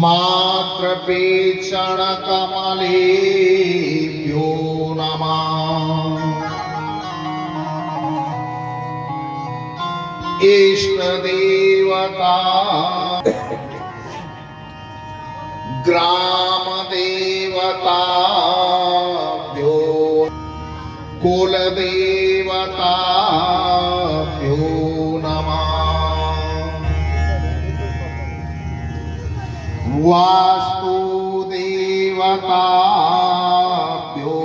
मात्रपेक्षणकमलेभ्यो नमः। इष्टदेवता ग्रामदेवताभ्यो कुलदेवताभ्यो नमः। वास्तुदेवताभ्यो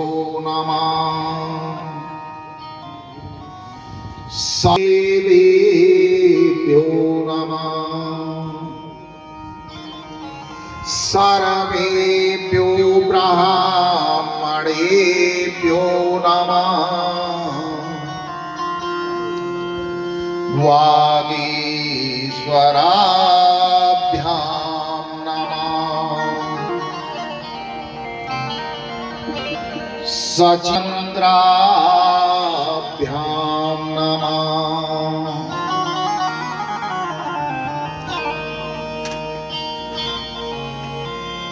नमः। सर्वेभ्यो नमः। सर्वेभ्यो ब्राह्मणेभ्यो नमः। वागीश्वराभ्यां सचन्द्राभ्यां नमः।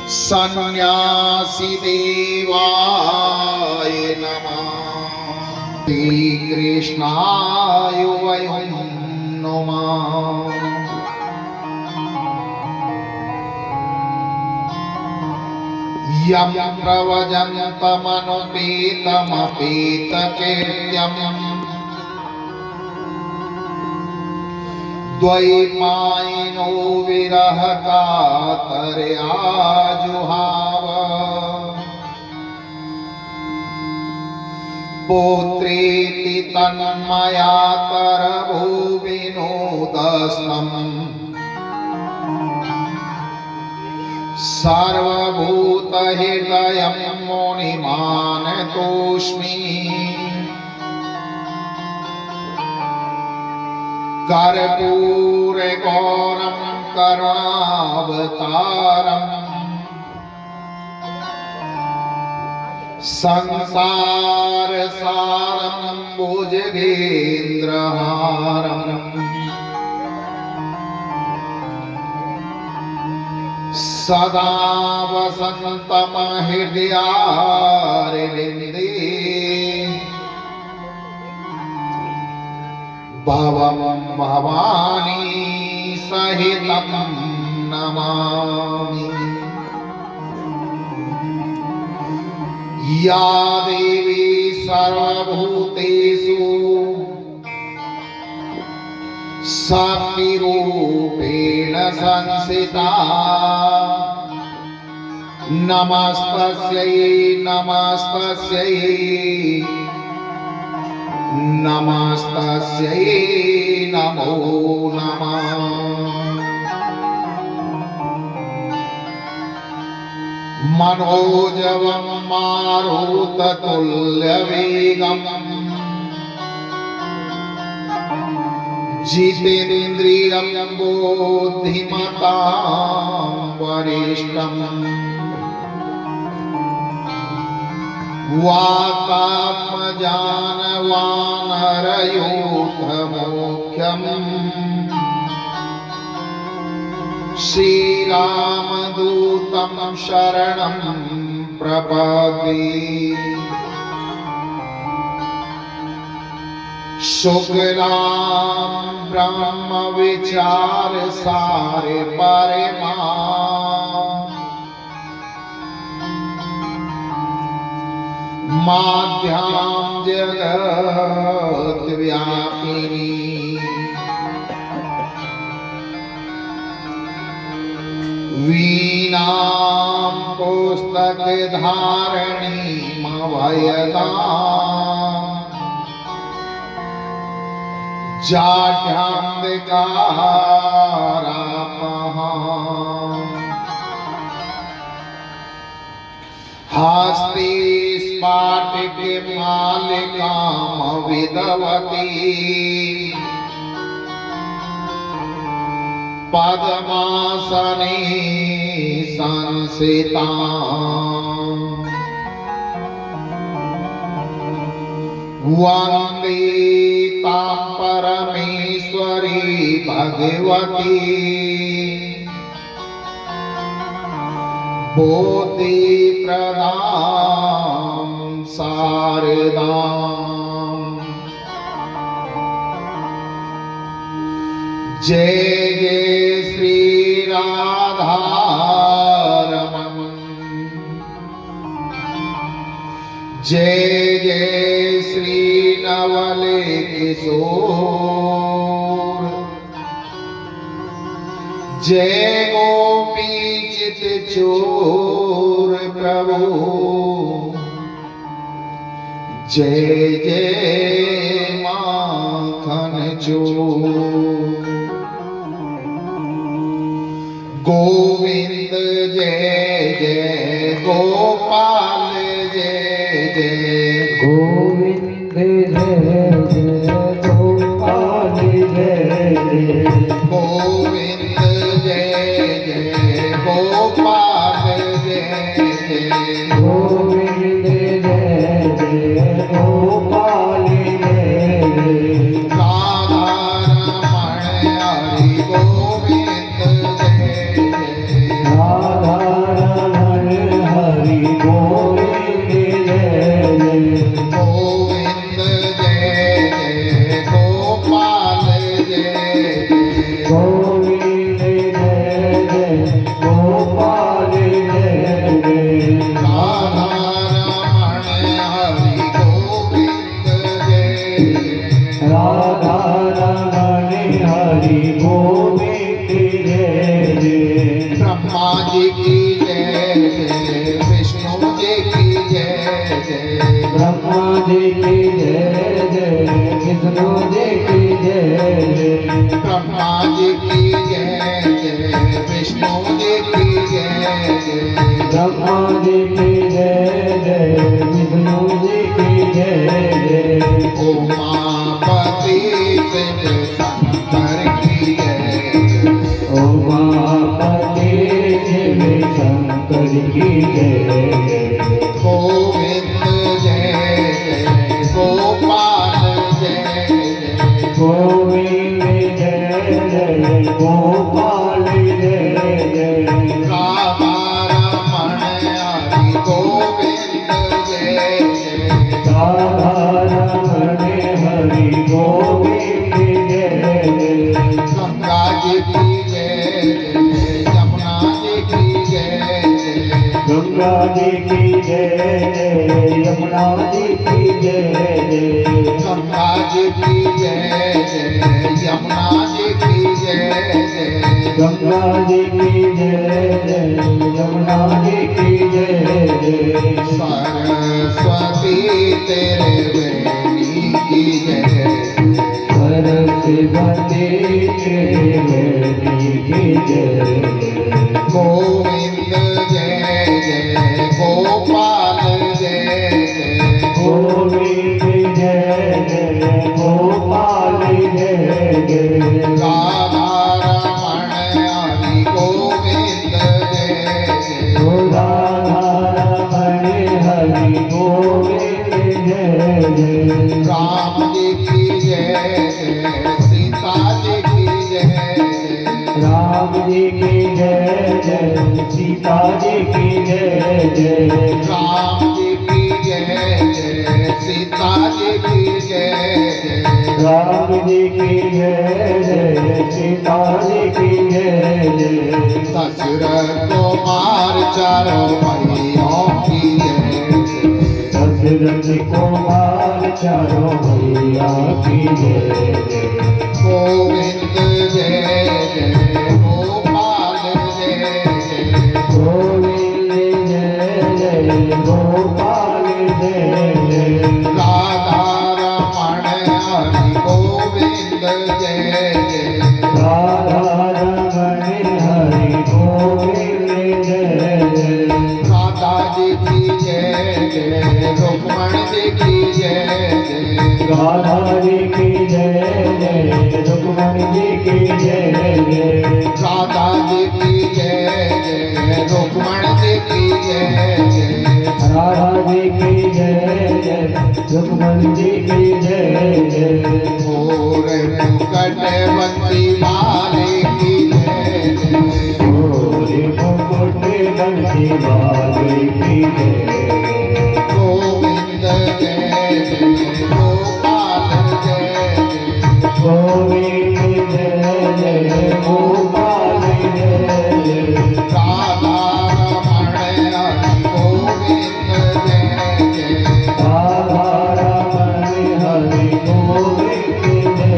सन्न्यासी देवाय नमः। श्रीकृष्णाय वयं नमः। यं प्रव्रजन्तमनुपेतमपेतकीर्त्यम् द्वैपायनो विरह कातर्या जुहाव। पुत्रेति तन्मया तरभुविनोदस्तं सर्वभूतहृदयं मुनिमानतोऽस्मि। कर्पूरगौरं करुणावतारम् संसारसारं भुजगेन्द्रहारम् सदा वसन्तं हृदयारविन्दे। भवं भवानी सहितं नमामि। या देवी सर्वभूतेषु शक्तिरूपेण संस्थिता नमस्तस्यै नमस्तस्यै नमस्तस्यै नमो नमः। मनोजवं मारुततुल्यवेगम् जितेन्द्रियं बुद्धिमतां वरिष्ठम् वातात्मजानवानरयूथमुख्यम् श्रीरामदूतं शरणं प्रपद्ये। शुक्लां ब्रह्मविचारसार परिमां माध्यां जगद्व्यापिनी। वीणां पुस्तकधारिणीमभयदाम् जाढ्यान्धकारापहाम् हस्ते स्फाटिकमालिकामविदवती पद्मासने संस्थिता। वन्दे तां परमेश्वरी भगवती बोधि प्रदाम शारदाम। जय जय श्री राधा रमण। जय जय श्री नवल किशोर। जय गोपी चित चोर प्रभु। जय जय माखन चोर। गोविंद जय जय गोपाल जय जय। गोविंद जय जय गोपाल जय जय। गोविंद जय जय गोपाल जय जय। गोविंद जय जय गोपाल जय जय। राधा रमण हरि गोविंद जय जय। राधा रमण हरि गोविंद जय जय। गोविंद जय जय गोपाल जय जय। गोविंद जय जय गोपाल जय जय। राधा रमण हरि गोविंद जय जय। राधा रमण हरि गोविंद जय जय। ब्रह्मा जी की जय जय। विष्णु जी की जय जय। ब्रह्मा जी की जय जय। विष्णु जी की जय जय। ब्रह्मा जी की जय जय। विष्णु जी की जय जय। ब्रह्मा जी की जय जय। विष्णु जी की जय जय। उमापति शिव शंकर की जय जय। उमापति शिव शंकर की जय जय। गोविंद जय जय गोपाल जय जय। गोविंद जय जय गोपाल जय जय। राधा रमण हरि गोविंद जय जय। राधा रमण हरि गोविंद जय जय। गंगा जी की जय जय। यमुना जी की जय जय। गंगा जी की जय जय। यमुना जी की जय जय। गंगा जी की जय जय। यमुना जी की जय जय। गंगा जी की जय जय। यमुना जी की जय जय। सरस्वती तेरे बेनी की जय जय। सरस्वती तेरे बेनी की जय जय। गोविंद जय जय गोपाल जय जय। गोविंद जय जय गोपाल जय जय। राधा रमण हरि गोविंद जय जय। राधा रमण हरि गोविंद जय जय। राम जी की जय जय। सीता जी की जय जय। राम जी की जय जय। सीता जी की जय जय। राम जी की जय जय। सीता जी की जय जय। राम जी की जय जय। सीता जी की जय जय। दशरथ कुमार चारों भाइयों की जय जय। दशरथ कुमार चारों भैया की जय जय। गोविंद जय जय गोपाल जय जय। गोविंद जय जय गोपाल जय जय। राधा रमण हरि गोविंद जय जय। राधा रमण हरि गोविंद जय जय। राधा जी की जय जय। रुक्मण जी की जय जय। राधा जी की जय जय। रुक्मण जी की जय जय। राधा जी की जय जय। रुक्मण जी की जय जय। राधा जी की जय जय। रुक्मण जी की जय जय। और मुकट बंसी वाले की जय जय। गोरी मुकुट बंसी वाले की जय गोविंद जय जय गोपाल जय जय गोविंद जय जय गोपाल जय जय राधा रमण हरि गोविंद जय जय राधा रमण हरि गोविंद जय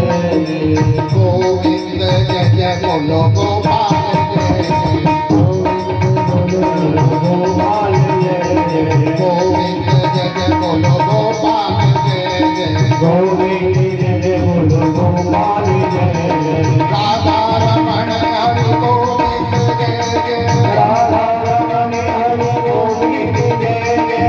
जय गोविंद जय जय बोलो गोपाल जय जय गोपाल जय जय गोविंद जय जय बोलो गोपाल जय जय गोविंद जय जय बोलो गोपाल जय जय राधा रमण हरि गोविंद जय जय राधा रमण हरि गोविंद जय जय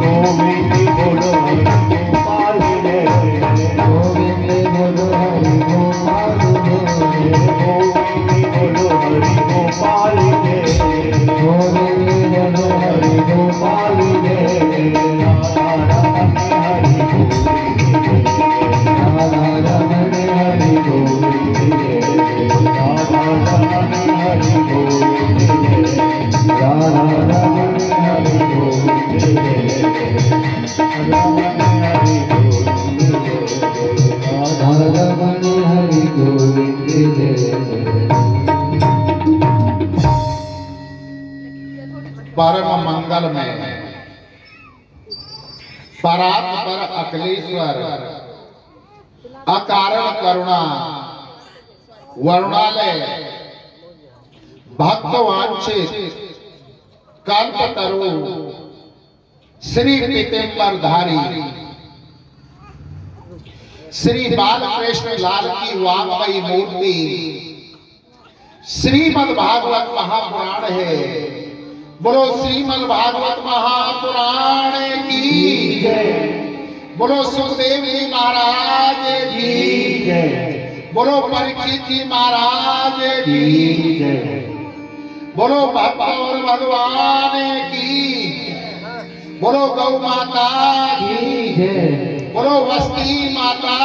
गोविंद बोलो हरि गोपाल जय जय गोविंद बोलो हरि गोपाल जय जय गोविंद बोलो हरि गोपाल जय जय गोविंद बोलो हरि गोपाल जय जय राधा रमण हरि गोविंद जय जय राधा रमण हरि गोविंद जय जय राधा रमण हरि गोविंद जय जय राधा रमण हरि गोविंद जय जय रमण हरि गोविंद जय जय राधा रमण हरि गोविंद जय जय परम मंगल में परात पर अखिलेश्वर अकारण करुणा वरुणालय भक्त वांछित कल्पतरु श्री पीतांबरधारी श्री बालकृष्ण लाल की वाममयी मूर्ति श्रीमद् भागवत महापुराण है। बोलो श्रीमद् भागवत महापुराण की जय बोलो सुखदेव जी महाराज की जय बोलो परीक्षित जी महाराज की जय बोलो भक्त और भगवान की बोलो गौ माता की जय बोलो वस्ती माता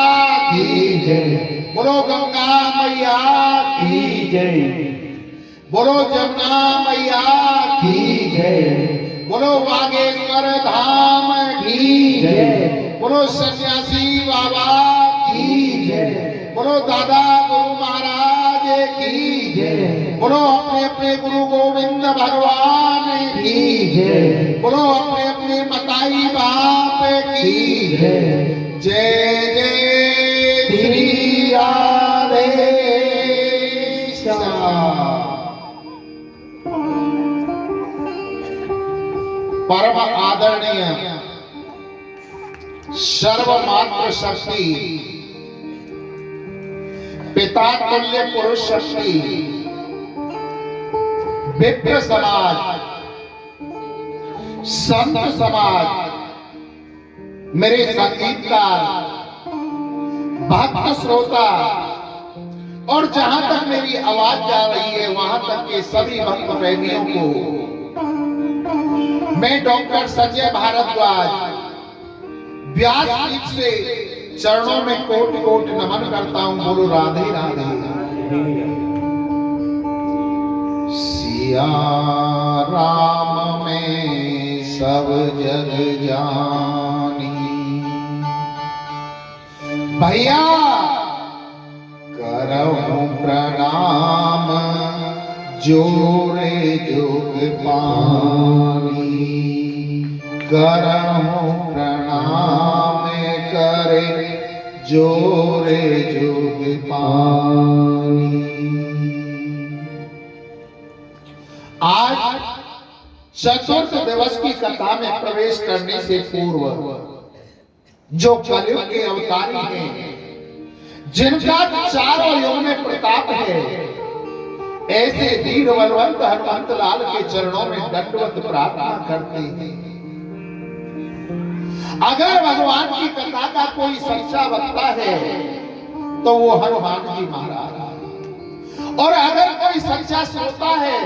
की जय बोलो गंगा मैया की जय बोलो जमुना मैया की जय बोलो बागेश्वर धाम की जय बोलो सन्यासी बाबा की जय बोलो दादा गुरु महाराज की जय बोलो अपने अपने गुरु गोविंद भगवान की जय बोलो अपने अपने मताई बाप की जय जय जय श्री राधे श्याम। परम आदरणीय सर्वमात्र शक्ति पिता तुल्य पुरुष शक्ति विप्र समाज संत समाज मेरे संगीतकार भक्त श्रोता और जहां तक मेरी आवाज जा रही है वहां तक के सभी भक्त प्रेमियों को मैं डॉक्टर संजय भारद्वाज व्यासपीठ से चरणों में कोट कोट नमन करता हूं। बोलो राधे राधे। सिया राम में सब जग जानी भैया करहूं प्रणाम जोरे जोग पानी करहूं प्रणाम करे जोरे जोग पानी। आज चतुर्थ दिवस की कथा में प्रवेश करने से पूर्व जो कलयुग के अवतारी हैं जिनका चारों युग में प्रताप है ऐसे वीर बलवंत हनुमंत लाल के चरणों में दंडवत प्रार्थना करते हैं। अगर भगवान की कथा का कोई सच्चा वक्ता है तो वो हनुमान जी महाराज, और अगर कोई सच्चा श्रोता है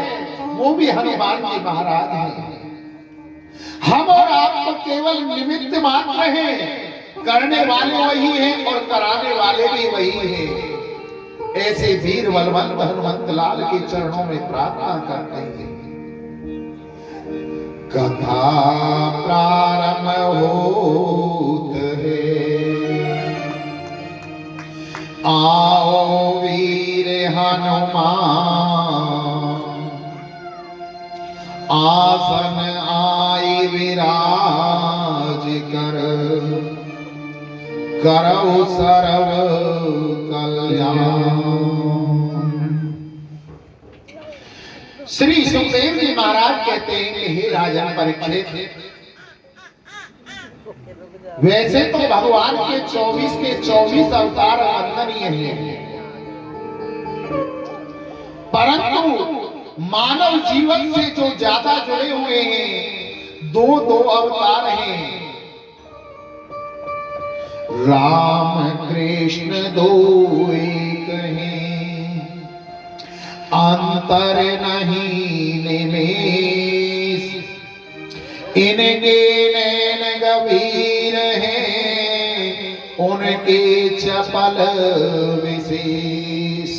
वो भी हनुमान जी महाराज हैं। हम और आप तो केवल निमित्त मात्र हैं, करने वाले वही हैं और कराने वाले भी वही हैं। ऐसे वीर बलवंत हनुमंत लाल के चरणों में प्रार्थना करते हैं। कथा प्रारंभ होत है। आओ वीर हनुमान, आसन आई विराज कर, करौ सर्व कल्याण। श्री सुखदेव जी महाराज कहते हैं कि हे राजन परीक्षित, वैसे तो भगवान के 24 के 24 अवतार वंदनीय हैं, परंतु मानव जीवन से जो ज्यादा जुड़े हुए हैं दो अवतार हैं। राम कृष्ण दो एक हैं, अंतर नहीं निमेष, इनके नैन गंभीर हैं, उनके चपल विशेष।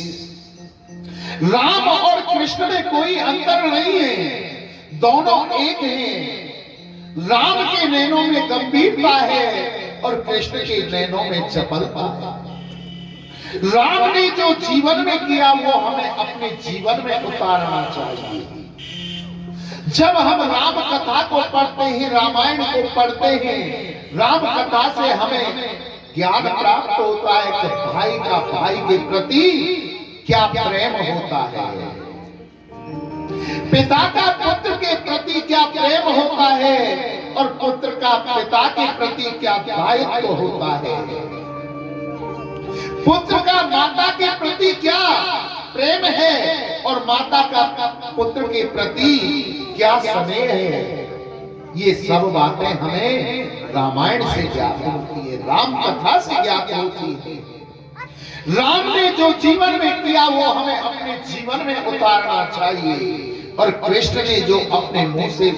राम और कृष्ण में कोई अंतर नहीं है, दोनों एक हैं। राम के नैनों में गंभीरता है और कृष्ण के नैनों में चपलता है। राम ने जो जीवन में किया वो हमें अपने जीवन में उतारना चाहिए। जब हम राम कथा को पढ़ते हैं, रामायण को पढ़ते हैं, राम कथा से हमें ज्ञान प्राप्त होता है कि भाई का भाई के प्रति क्या प्रेम होता है, पिता का पुत्र के प्रति क्या प्रेम होता है और पुत्र का पिता के प्रति क्या दायित्व होता है, पुत्र का माता के प्रति क्या प्रेम है और माता का पुत्र के प्रति क्या स्नेह है। ये सब बातें हमें रामायण से ज्ञात होती है, राम कथा से ज्ञात होती है। राम ने जो जीवन में किया वो हमें अपने जीवन में उतारना चाहिए और कृष्ण ने जो अपने मुंह से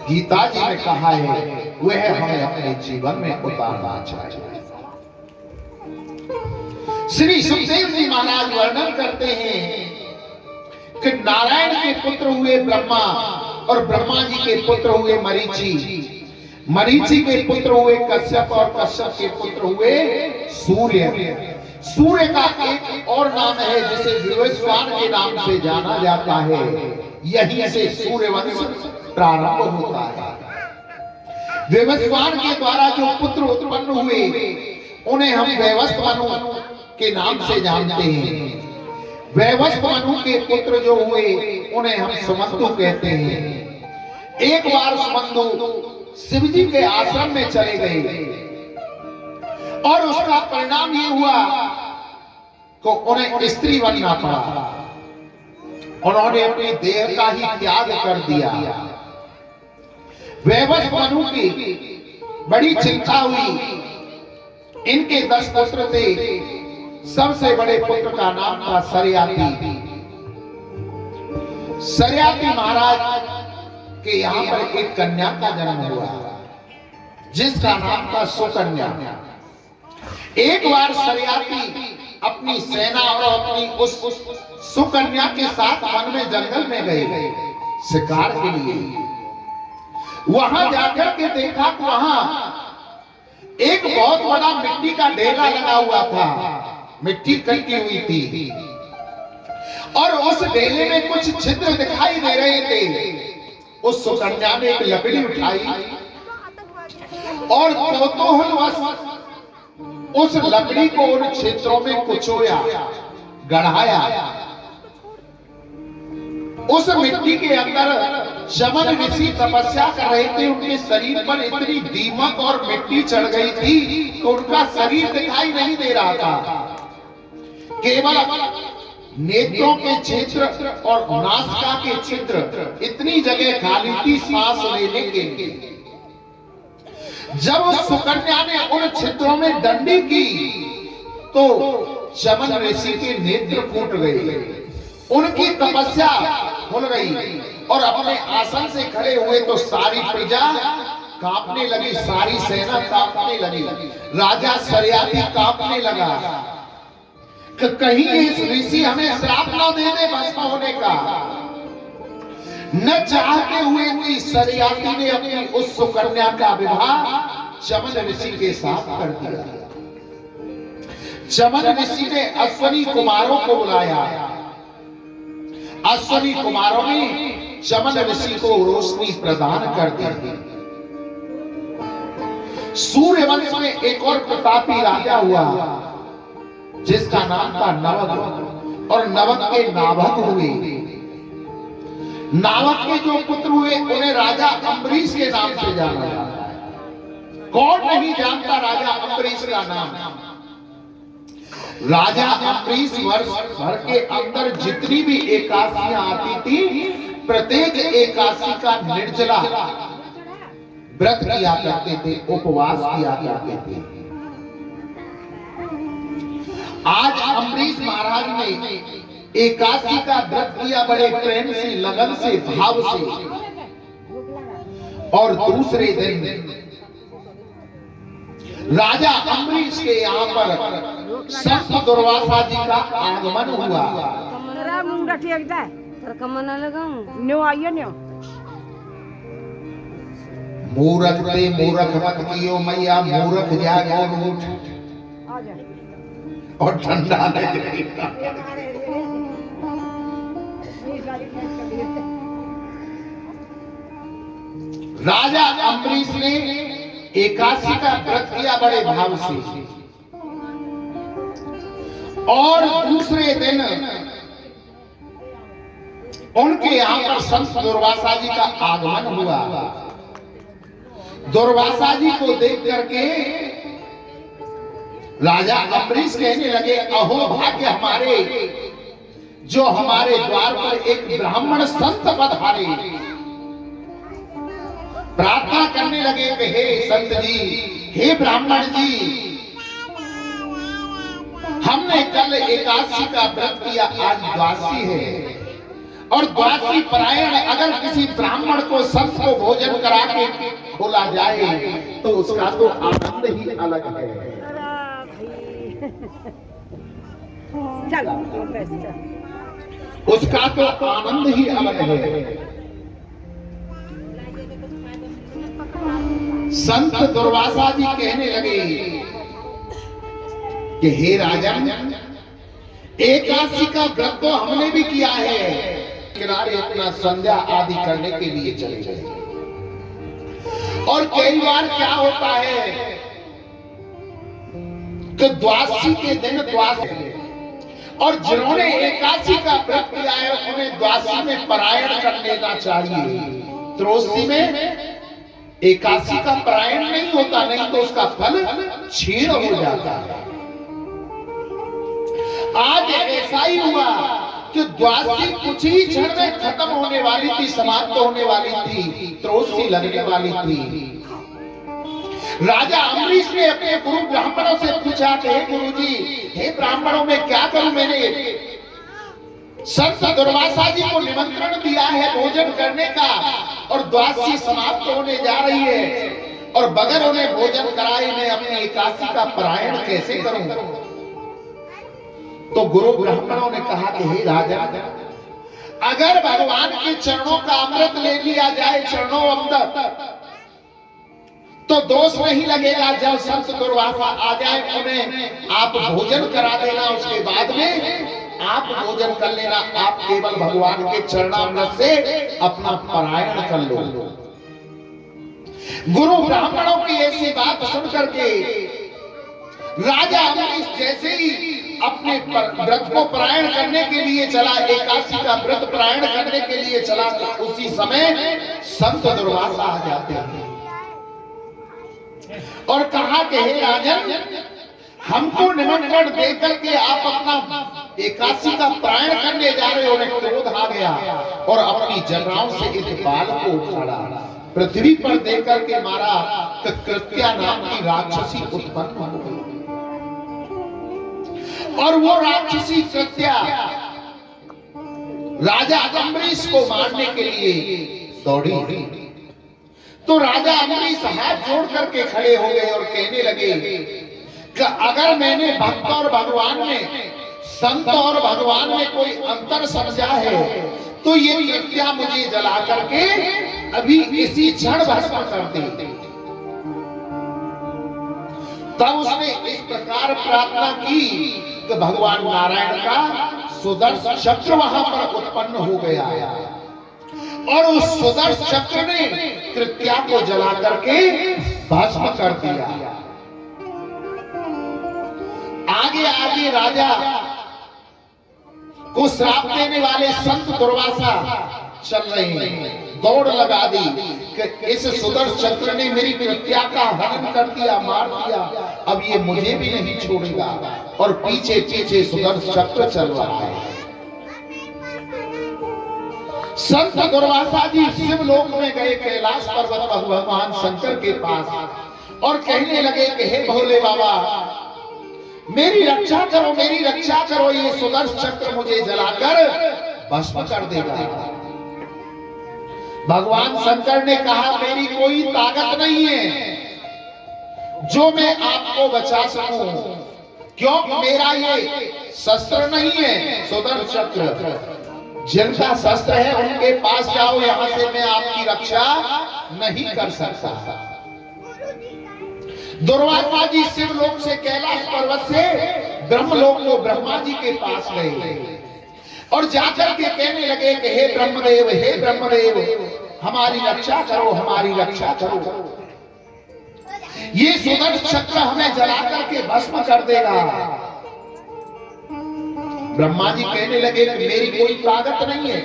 गीता जी में कहा है वह हमें अपने जीवन में उतारना चाहिए। श्री सुखदेव जी महाराज वर्णन करते हैं कि नारायण के पुत्र हुए ब्रह्मा और ब्रह्मा जी के पुत्र हुए मरीचि, मरीचि के पुत्र हुए कश्यप और कश्यप के पुत्र हुए सूर्य। सूर्य का एक और नाम है जिसे विवस्वान के नाम से जाना जाता है, यहीं से सूर्यवंश प्रारंभ होता है। विवस्वान के द्वारा जो पुत्र उत्पन्न हुए उन्हें हम वैवस्व मनु के नाम से जानते हैं। वैवस्व मनु के पुत्र जो हुए उन्हें हम सुमंतु कहते हैं। एक बार सुमंतु शिव जी के आश्रम में चले गए और उसका परिणाम ये हुआ कि उन्हें स्त्री बनना पड़ा। उन्होंने अपने देह का ही त्याग कर दिया। वैवस्व मनु की बड़ी चिंता हुई। इनके 10 पुत्र थे, सबसे बड़े पुत्र का नाम था सरयाती। सरयाती महाराज के यहाँ पर एक कन्या का जन्म हुआ जिसका नाम था सुकन्या। एक बार सरयाती अपनी सेना और अपनी उस सुकन्या के साथ वन में जंगल में गए शिकार के लिए। वहां जाकर के देखा कि वहां एक बहुत बड़ा मिट्टी का ढेला लगा हुआ था, मिट्टी कटी हुई थी और उस ढेले में कुछ छिद्र दिखाई दे रहे थे। उस सुकन्या ने एक लकड़ी उठाई और कौतूहलवश उस लकड़ी को उन छिद्रों में कुचोया, गढ़ाया। उस मिट्टी के अंदर शमन ऋषि तपस्या कर रहे थे। उनके शरीर पर इतनी दीमक और मिट्टी चढ़ गई थी कि उनका शरीर दिखाई नहीं दे रहा था। केवल नेत्रों के छिद्र और नासिका के छिद्र, इतनी जगह खाली थी सांस लेने के लिए। जब उस सुकन्या ने उन छिद्रों में डंडी की तो शमन ऋषि के नेत्र फूट गए, उनकी तपस्या खुल गई और अपने आसन से खड़े हुए तो सारी प्रजा कांपने लगी, सारी सेना कांपने लगी। राजा सरयाती कांपने लगा कि कहीं इस ऋषि हमें श्राप न दे दे भस्म होने का। न चाहते हुए भी सरियाती ने अपनी उस सुकन्या का विवाह चमन ऋषि के साथ कर दिया। चमन ऋषि ने अश्वनी कुमारों को बुलाया। अश्वनी कुमारों ने चमन ऋषि को रोशनी प्रदान कर दी। सूर्यवंश में एक और प्रतापी राजा हुआ जिसका नाम था नवक, और नवक के नाभक हुए। नावक के जो पुत्र हुए उन्हें राजा अम्बरीश के नाम से जाना जाता है। कौन नहीं जानता राजा अम्बरीश का नाम। राजा अम्बरीश वर्ष भर के अंदर जितनी भी एकादशियां आती थी, प्रत्येक एकादशी का निर्जला व्रत किया करते थे, उपवास किया करते थे। आज अम्बरीश महाराज ने एकादशी का व्रत किया बड़े प्रेम से, लगन से, भाव से। और दूसरे दिन राजा अम्बरीश के यहाँ पर संत दुर्वासा जी का आगमन हुआ। मूरख ते मूरख मत कियो मैया, मूरख जागो रूठ और ठंडा नहीं। राजा अम्बरीश ने एकादशी का व्रत किया बड़े भाव से, और दूसरे दिन उनके यहाँ पर संत दुर्वासा जी का आगमन हुआ। दुर्वासा जी को देख करके राजा अम्बरीश कहने लगे, अहो भाग्य हमारे, जो हमारे द्वार पर एक ब्राह्मण संत पधारे। प्रार्थना करने लगे कि हे संत जी, हे ब्राह्मण जी, हमने कल एकादशी का व्रत किया, आज द्वादशी है, और द्वादशी परायण अगर किसी ब्राह्मण को संत को भोजन करा के खोला जाए तो उसका तो आनंद ही अलग है। उसका तो आनंद ही अलग है। संत दुर्वासा जी कहने लगे कि हे राजन, एकादशी का व्रत तो हमने भी किया है, किनारे अपना संध्या आदि करने के लिए चले गए। और कई बार क्या होता है कि द्वादशी के दिन द्वादशी, और जिन्होंने एकादशी का व्रत किया है उन्हें द्वादशी में परायण कर लेना चाहिए। त्रयोदशी में एकादशी का परायण नहीं होता, नहीं तो उसका फल क्षीण हो जाता है। आज ऐसा ही हुआ कि द्वादशी कुछ ही क्षण में खत्म होने वाली थी, समाप्त होने वाली थी, त्रयोदशी लगने वाली थी। राजा अम्बरीश ने अपने गुरु ब्राह्मणों से पूछा कि हे गुरुजी, हे ब्राह्मणों में क्या करूं, मैंने संत दुर्वासा जी को निमंत्रण दिया है भोजन करने का, और द्वादशी समाप्त होने जा रही है, और बगैर उन्हें भोजन कराए मैं अपनी एकादशी का परायण कैसे करूं। तो गुरु ब्राह्मणों ने कहा कि हे राजा, अगर भगवान के चरणों का अमृत ले लिया जाए, चरणों अमृत, तो दोष नहीं लगेगा। जब संत दुर्वासा आ जाए उन्हें आप भोजन करा देना, उसके बाद में आप भोजन कर लेना, आप केवल भगवान के चरणामृत से अपना परायण कर लो। गुरु ब्राह्मणों की ऐसी बात सुन करके राजा अम्बरीश जैसे ही अपने व्रत को परायण करने के लिए चला, एकादशी का व्रत परायण करने के लिए चला, तो उसी समय संत दुर्वासा आ जाते हैं और कहा कि हे राजन, हमको निमंत्रण देकर के आप अपना एकादशी का परायण करने जा रहे हो। उन्हें क्रोध आ गया और अपनी जटाओं से एक बाल को उखाड़ा, पृथ्वी पर देकर के मारा। कृत्या नाम की राक्षसी उत्पन्न हो गई, और वो राक्षसी कृत्या राजा अम्बरीश को मारने के लिए दौड़ी। तो राजा अम्बरीश हाथ जोड़ करके खड़े हो गए और कहने लगे कि अगर मैंने भक्त और भगवान में संत और भगवान में कोई अंतर समझा है तो ये कृत्या मुझे जला करके अभी इसी क्षण भस्म कर दे। तब उसने इस प्रकार प्रार्थना की कि भगवान नारायण का सुदर्शन चक्र वहां पर उत्पन्न हो गया और उस सुदर्शन चक्र ने कृत्या को जला करके भस्म कर दिया। आगे आगे राजा को श्राप देने वाले संत दुर्वासा चल रहे हैं, दौड़ लगा दी कि इस सुदर्शन चक्र ने मेरी कृत्या का हनन कर दिया, मार दिया, अब ये मुझे भी नहीं छोड़ेगा। और पीछे पीछे सुदर्शन चक्र चल रहा है। संत दुर्वासा जी शिवलोक में गए, कैलाश पर्वत पर भगवान शंकर के पास और कहने लगे कि हे भोले बाबा मेरी रक्षा करो, मेरी रक्षा करो, ये सुदर्शन चक्र मुझे जलाकर भस्म कर देगा। भगवान शंकर ने कहा मेरी कोई ताकत नहीं है जो मैं आपको बचा सकूं, क्योंकि मेरा ये शस्त्र नहीं है सुदर्शन चक्र। जिनका शस्त्र है उनके पास जाओ, यहां से मैं आपकी रक्षा नहीं कर सकता। दुर्वासा जी शिवलोक से, कैलाश पर्वत से ब्रह्मलोक को ब्रह्मा जी के पास गए और जाकर के कहने लगे कि हे ब्रह्मदेव, हे ब्रह्मदेव, हमारी रक्षा करो, हमारी रक्षा करो, ये सुदर्शन चक्र हमें जला करके भस्म कर देगा। ब्रह्मा जी कहने लगे कि मेरी कोई ताकत नहीं है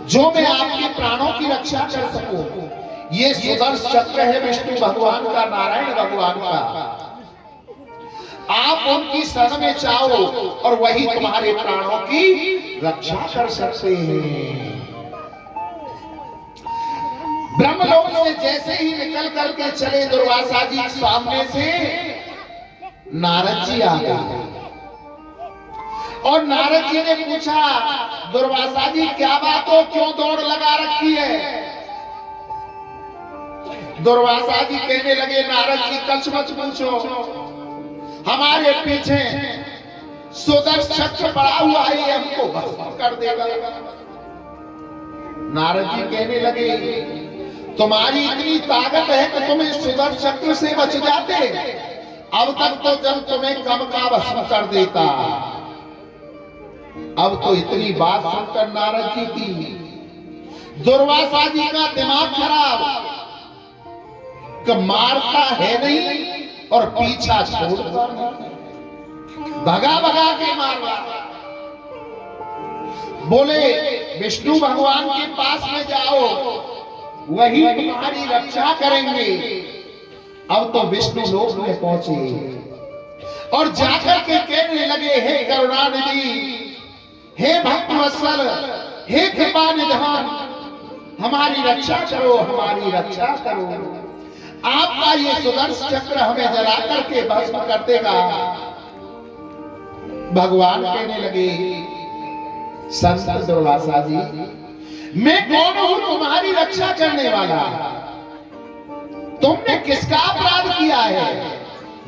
जो मैं आपके प्राणों की रक्षा कर सकूं। ये सुदर्शन चक्र है विष्णु भगवान का, नारायण भगवान का। आप उनकी शरण में जाओ और वही तुम्हारे प्राणों की रक्षा कर सकते हैं। ब्रह्मलोक से जैसे ही निकल करके चले दुर्वासा जी, सामने से नारद जी आ गए और नारद जी ने पूछा दुर्वासा जी क्या बात हो, क्यों दौड़ लगा रखी है? दुर्वासा जी कहने लगे नारद जी कछ मत पूछो, हमारे पीछे सुदर्शन चक्र पड़ा हुआ है, ये हमको भस्म कर देगा। नारद जी कहने लगे तुम्हारी इतनी ताकत है कि तुम इस सुदर्शन चक्र से बच जाते, अब तक तो जब तुम्हें कब का भस्म कर देता। अब तो इतनी बात सुनकर नारद जी की दुर्वासा जी का दिमाग खराब, कि मारता है नहीं और पीछा छोड़ता, भगा भगा के मारवा। बोले विष्णु भगवान के पास में जाओ, वही तुम्हारी रक्षा करेंगे। अब तो विष्णु लोक में पहुंचे और जाकर के कहने लगे हे करुणानिधि, हे भक्तवत्सल, हे कृपा निधान, हमारी रक्षा करो, हमारी रक्षा करो। आपका ये सुदर्शन चक्र हमें जला करके भस्म कर देगा। भगवान कहने लगे संत दुर्वासा जी, मैं कौन हूं तुम्हारी रक्षा करने वाला? तुमने किसका अपराध किया है?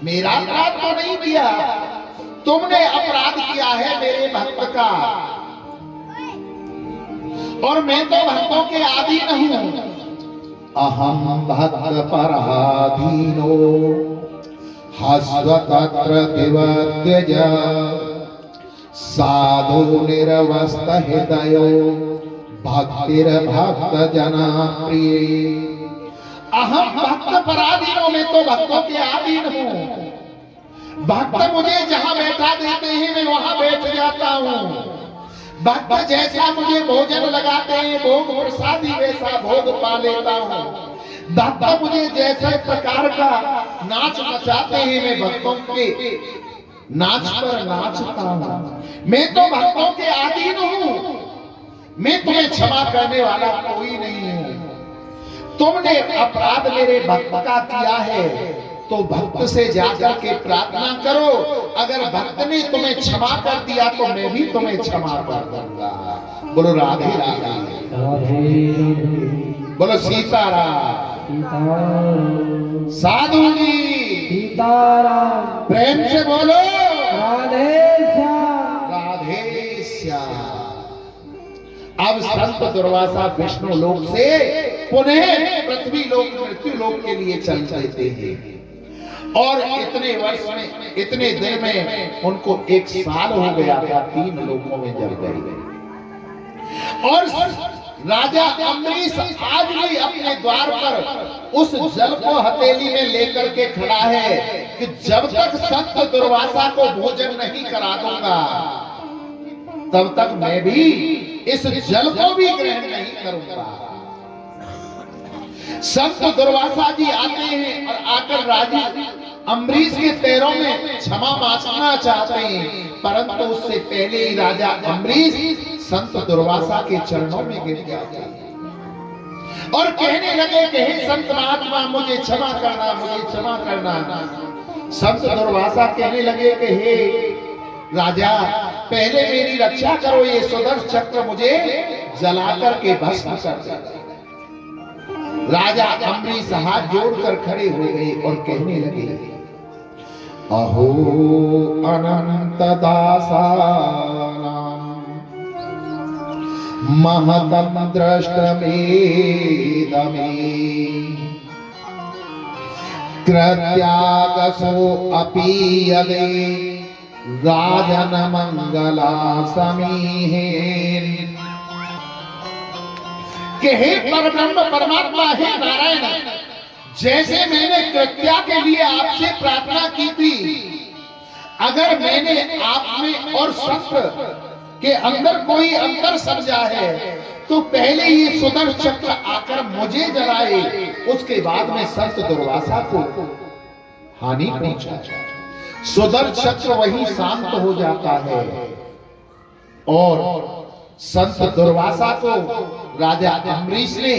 मेरा अपराध तो नहीं किया, तुमने अपराध किया है मेरे भक्त का, और मैं तो भक्तों के आधीन हूं। अहम भक्त पराधीनो हस्वतत्र दिवत्यज साधु निरवस्त हृदयो भक्तिर भक्त जना प्रिय। अहम भक्त पराधीनो, में तो भक्तों के आधीन हूं। भक्त मुझे जहां बैठा देते हैं मैं वहां बैठ जाता हूं। भक्त जैसा मुझे भोजन लगाते हैं, भोग प्रसादी वैसा भोग पा लेता हूँ। भक्त मुझे जैसे प्रकार का नाच नचाते हैं मैं भक्तों के नाच पर नाचता हूँ। मैं तो भक्तों के अधीन हूँ, मैं तुम्हें क्षमा करने वाला कोई नहीं हूँ। तुमने अपराध मेरे भक्त का किया है तो भक्त से जाकर के प्रार्थना करो, अगर भक्त ने तुम्हें क्षमा कर दिया तो मैं भी तुम्हें क्षमा कर दूंगा। बोलो राधे राधे, बोलो सीताराम। साधु जी सीताराम, प्रेम से बोलो राधे श्याम। संत दुर्वासा विष्णु लोक से पुनः पृथ्वी लोक मृत्यु लोक के लिए चल देते हैं। और इतने वर्ष में, इतने दिन में उनको 1 साल हो गया था 3 लोकों में जल गए। और राजा अम्बरीश आज भी अपने द्वार पर उस जल को हथेली में लेकर के खड़ा है कि जब तक संत दुर्वासा को भोजन नहीं करा दूंगा तब तक मैं भी इस जल को भी ग्रहण नहीं करूंगा। संत दुर्वासा जी आते हैं और आकर राजा अम्बरीश के पैरों में क्षमा मांगना चाहते हैं, परंतु उससे पहले ही राजा अम्बरीश संत दुर्वासा के चरणों में गिर जाते हैं और कहने लगे कि हे संत महात्मा मुझे क्षमा करना, मुझे क्षमा करना। संत दुर्वासा कहने लगे कि हे राजा पहले मेरी रक्षा करो, ये सुदर्शन चक्र मुझे जलाकर के भस्म कर दे। राजा अम्बरीश हाथ जोड़कर खड़े हो गए और कहने लगे, अहो अनंत दासानां महतं दृष्टमेदमे कृत्यागसो अपि यदे राजन मंगला समीहे। कि हे परब्रह्म परमात्मा, हे नारायण, जैसे मैंने कृत्या के लिए आपसे प्रार्थना की थी, अगर मैंने आप में और संत के अंदर कोई अंतर समझा है तो पहले ये सुदर्शन चक्र आकर मुझे जलाए, उसके बाद में संत दुर्वासा को हानि पहुंचाए। सुदर्शन चक्र वही शांत हो जाता है और संत दुर्वासा को राजा अम्बरीश ने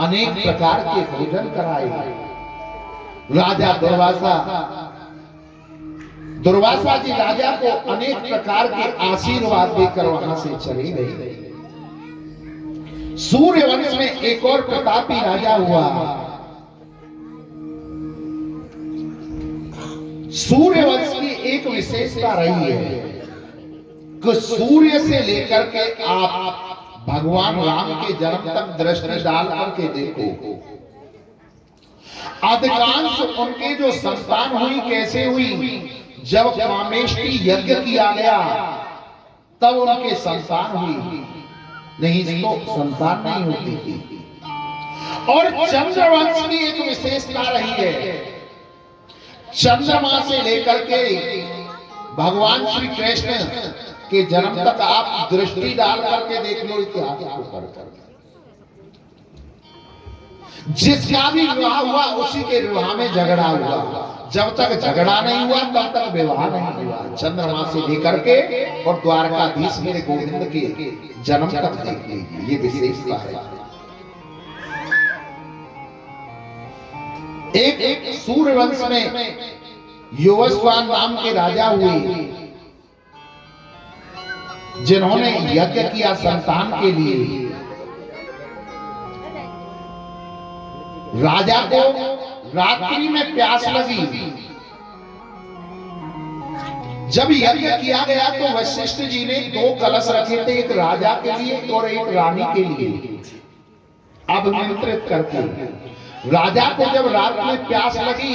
अनेक प्रकार के भोजन कराए। राजा दुर्वासा जी राजा को अनेक प्रकार के आशीर्वाद देकर वहां से चले गए। सूर्यवंश में एक और प्रतापी राजा हुआ। सूर्यवंश की एक विशेषता रही है कि सूर्य से लेकर के आप भगवान राम के जन्म तक दृष्टि डाल करके देखो, अधिकांश उनके जो संतान हुई कैसे हुई, जब कामेष्टि यज्ञ किया गया तब उनके संतान हुई, नहीं तो संतान नहीं होती थी। और चंद्रवंश की एक विशेषता रही है, चंद्रमा से लेकर के भगवान श्री कृष्ण के जन्म तक आप दृष्टि डाल करके देख लो इतिहास को पढ़कर, जिसका भी विवाह हुआ उसी के विवाह में झगड़ा हुआ। जब तक झगड़ा नहीं हुआ तब तक विवाह नहीं हुआ। चंद्रमा से लेकर के और द्वारकाधीश मेरे गोविंद के जन्म तक देख लीजिए, ये विशेषता है। एक सूर्यवंश में युवस्वान नाम के राजा हुए, जिन्होंने यज्ञ किया संतान के लिए। राजा को रात्रि में प्यास लगी। जब यज्ञ किया गया तो वशिष्ठ जी ने 2 कलश रखे थे, एक राजा के लिए और एक रानी के लिए, अभिमंत्रित करके। राजा को जब रात में प्यास लगी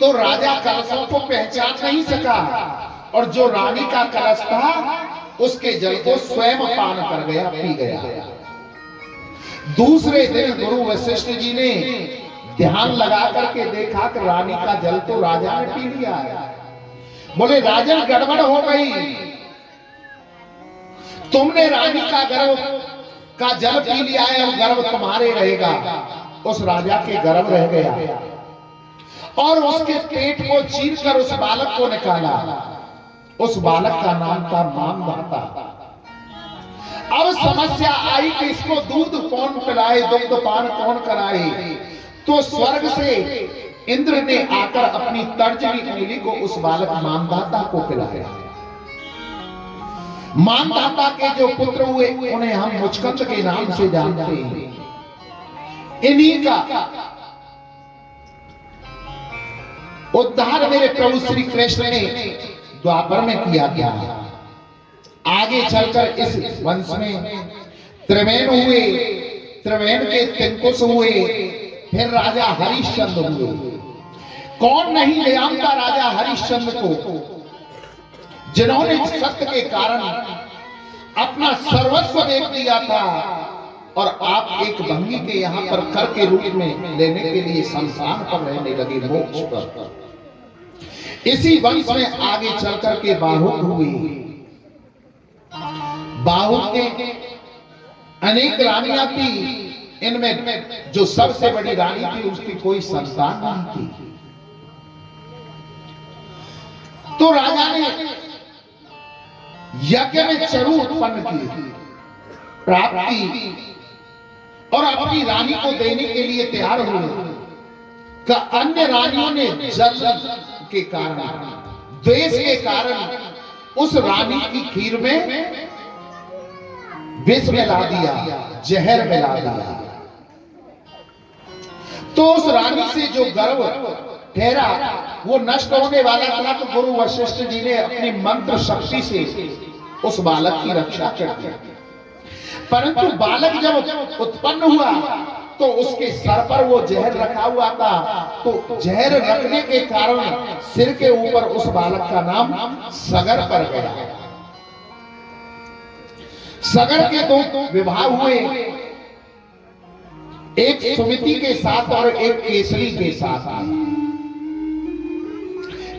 तो राजा कलशों को पहचान नहीं सका और जो रानी का कलश था उसके जल को स्वयं पान कर गया, पी गया। दूसरे दिन गुरु वशिष्ठ जी ने ध्यान लगा करके देखा कि रानी का जल तो राजा ने पी लिया है। बोले राजन गड़बड़ हो गई, तुमने रानी का गर्भ का जल पी लिया है और गर्भ तुम्हारे रहेगा। उस राजा के गर्भ रह गया और उसके पेट को चीर कर उस बालक को निकाला। उस बालक का नाम था मानधाता। अब समस्या आई कि इसको दूध कौन पिलाए, दुग्धपान कौन कराए। तो स्वर्ग से इंद्र ने आकर अपनी तर्जनी उंगली को उस बालक मानधाता को पिलाया। मानधाता के जो पुत्र हुए उन्हें हम मुचकंद के नाम से जानते हैं। इन्हीं का उद्धार मेरे प्रभु श्री कृष्ण ने द्वापर में किया गया। आगे चलकर इस वंश में त्रिवेण हुए, त्रिवेण के तिनकुश हुए, फिर राजा हरिश्चंद्र हुए। कौन नहीं जानता राजा हरिश्चंद्र को, जिन्होंने सत्य के कारण अपना सर्वस्व बेच दिया था और आप एक भंगी के यहाँ पर कर के रूप में लेने के लिए संसार पर रहने लगे, मोक्ष पर। इसी वंश में आगे चल करके बाहुक हुए। बाहुक के अनेक रानियां थी, इनमें जो सबसे बड़ी रानी थी उसकी कोई संतान नहीं थी। तो राजा ने यज्ञ में चरु उत्पन्न की, प्राप्त की और अपनी रानी को देने के लिए तैयार हुए। का अन्य रानियों ने जल के कारण, द्वेष के कारण उस रानी की खीर में विष मिला दिया, जहर मिला दिया। तो उस रानी से जो गर्व ठहरा वो नष्ट होने वाला था। तो गुरु वशिष्ठ जी ने अपनी मंत्र शक्ति से उस बालक की रक्षा कर दी। परंतु बालक जब उत्पन्न हुआ तो उसके सर पर वो जहर रखा हुआ था। तो जहर रखने के कारण सिर के ऊपर उस बालक का नाम सगर पड़ गया। सगर के दो विवाह हुए, एक सुमिति के साथ और एक केसरी के साथ।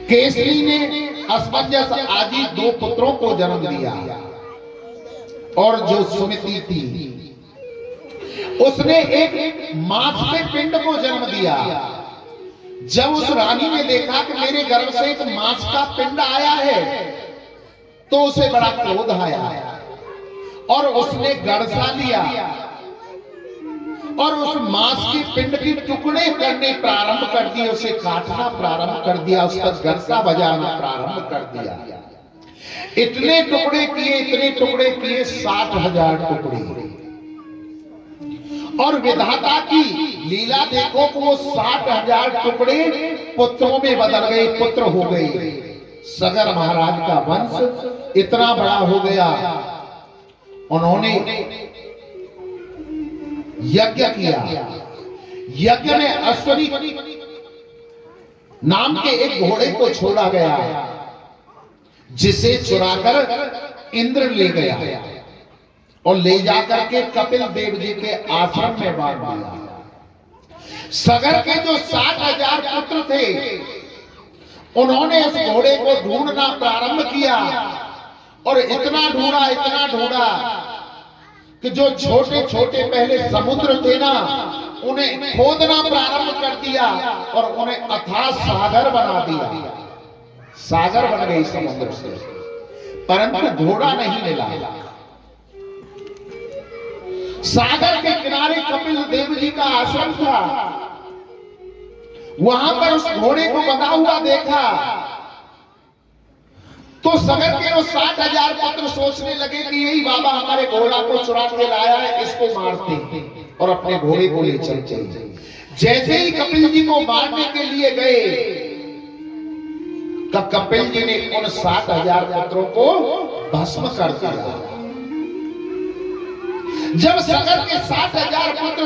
केसरी ने असमंजस आदि दो पुत्रों को जन्म दिया और जो सुमिति थी उसने एक मांस के पिंड को जन्म दिया। जब उस रानी ने देखा कि मेरे गर्भ से एक मांस का पिंड आया है तो उसे बड़ा क्रोध आया और उसने गड़सा लिया और उस मांस के पिंड के टुकड़े करने प्रारंभ कर दिए, उसे काटना प्रारंभ कर दिया, उस पर गरसा बजाना प्रारंभ कर दिया। इतने टुकड़े किए 60,000 टुकड़े। और विधाता की लीला देखो कि वो 60,000 टुकड़े पुत्रों में बदल गए, पुत्र हो गए। सगर महाराज का वंश इतना बड़ा हो गया। उन्होंने यज्ञ किया। यज्ञ में अश्वनी नाम के एक घोड़े को छोड़ा गया जिसे चुराकर इंद्र ले गया और ले जाकर के कपिल देव जी के आश्रम में बांध दिया। सगर के जो 60,000 पुत्र थे उन्होंने उस घोड़े को ढूंढना प्रारंभ किया और इतना ढूंढा कि जो छोटे छोटे पहले समुद्र थे ना उन्हें खोदना प्रारंभ कर दिया और उन्हें अथाह सागर बना दिया। सागर बन गई समुद्र से, परंतु घोड़ा नहीं मिला। सागर के किनारे कपिल देव जी का आश्रम था, वहां पर उस घोड़े को बंधा हुआ देखा तो सगर के वो 60,000 पुत्र सोचने लगे कि यही बाबा हमारे घोड़ा को चुरा के लाया है, इसको मारते हैं और अपने घोड़े को ले चलते हैं। जैसे ही कपिल जी को मारने के लिए गए तो कपिल जी ने उन 60,000 पुत्रों को भस्म कर दिया। जब सगर के 60,000 पुत्र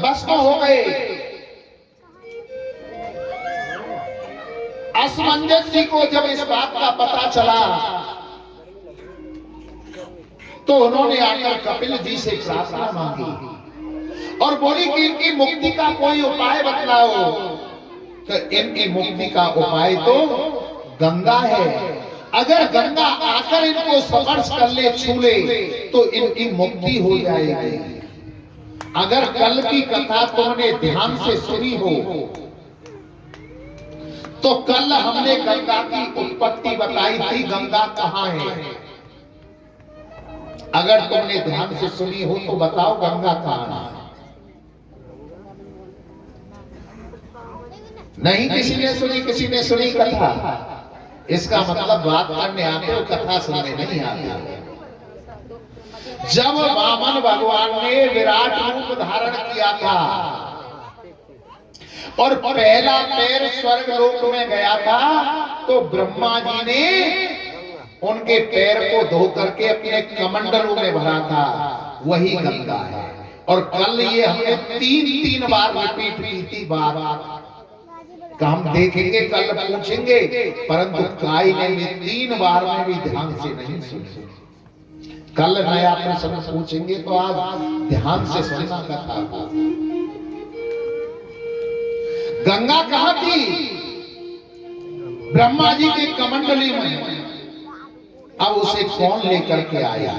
भस्म हो गए, असमंजस जी को जब इस बात का पता चला तो उन्होंने आकर कपिल जी से प्रार्थना मांगी और बोली कि इनकी मुक्ति का कोई उपाय बतलाओ। तो इनकी मुक्ति का उपाय तो गंगा है। अगर गंगा आकर इनको स्पर्श कर ले, छू ले तो इनकी मुक्ति हो जाएगी। अगर कल की कथा तुमने ध्यान से सुनी हो तो कल हमने गंगा की उत्पत्ति बताई थी, गंगा कहां है। अगर तुमने ध्यान से सुनी हो तो बताओ गंगा कहां है। नहीं किसी ने सुनी कथा। इसका मतलब बात करने आते हो, कथा सुनने नहीं आते। जब वामन भगवान ने विराट रूप धारण किया था और पहला पैर स्वर्ग लोक में गया था तो ब्रह्मा जी ने उनके पैर को धो करके अपने कमंडलों में भरा था। वही गंगा है। और कल ये हमने तीन बार रिपीट की थी बार हम देखेंगे कल पूछेंगे, परंतु काई ने 3 बार में भी ध्यान से नहीं सुने। कल नया प्रश्न पूछेंगे तो आज ध्यान से सुनना कथा को। गंगा कहां थी? ब्रह्मा जी के कमंडली में। अब उसे कौन लेकर के आया?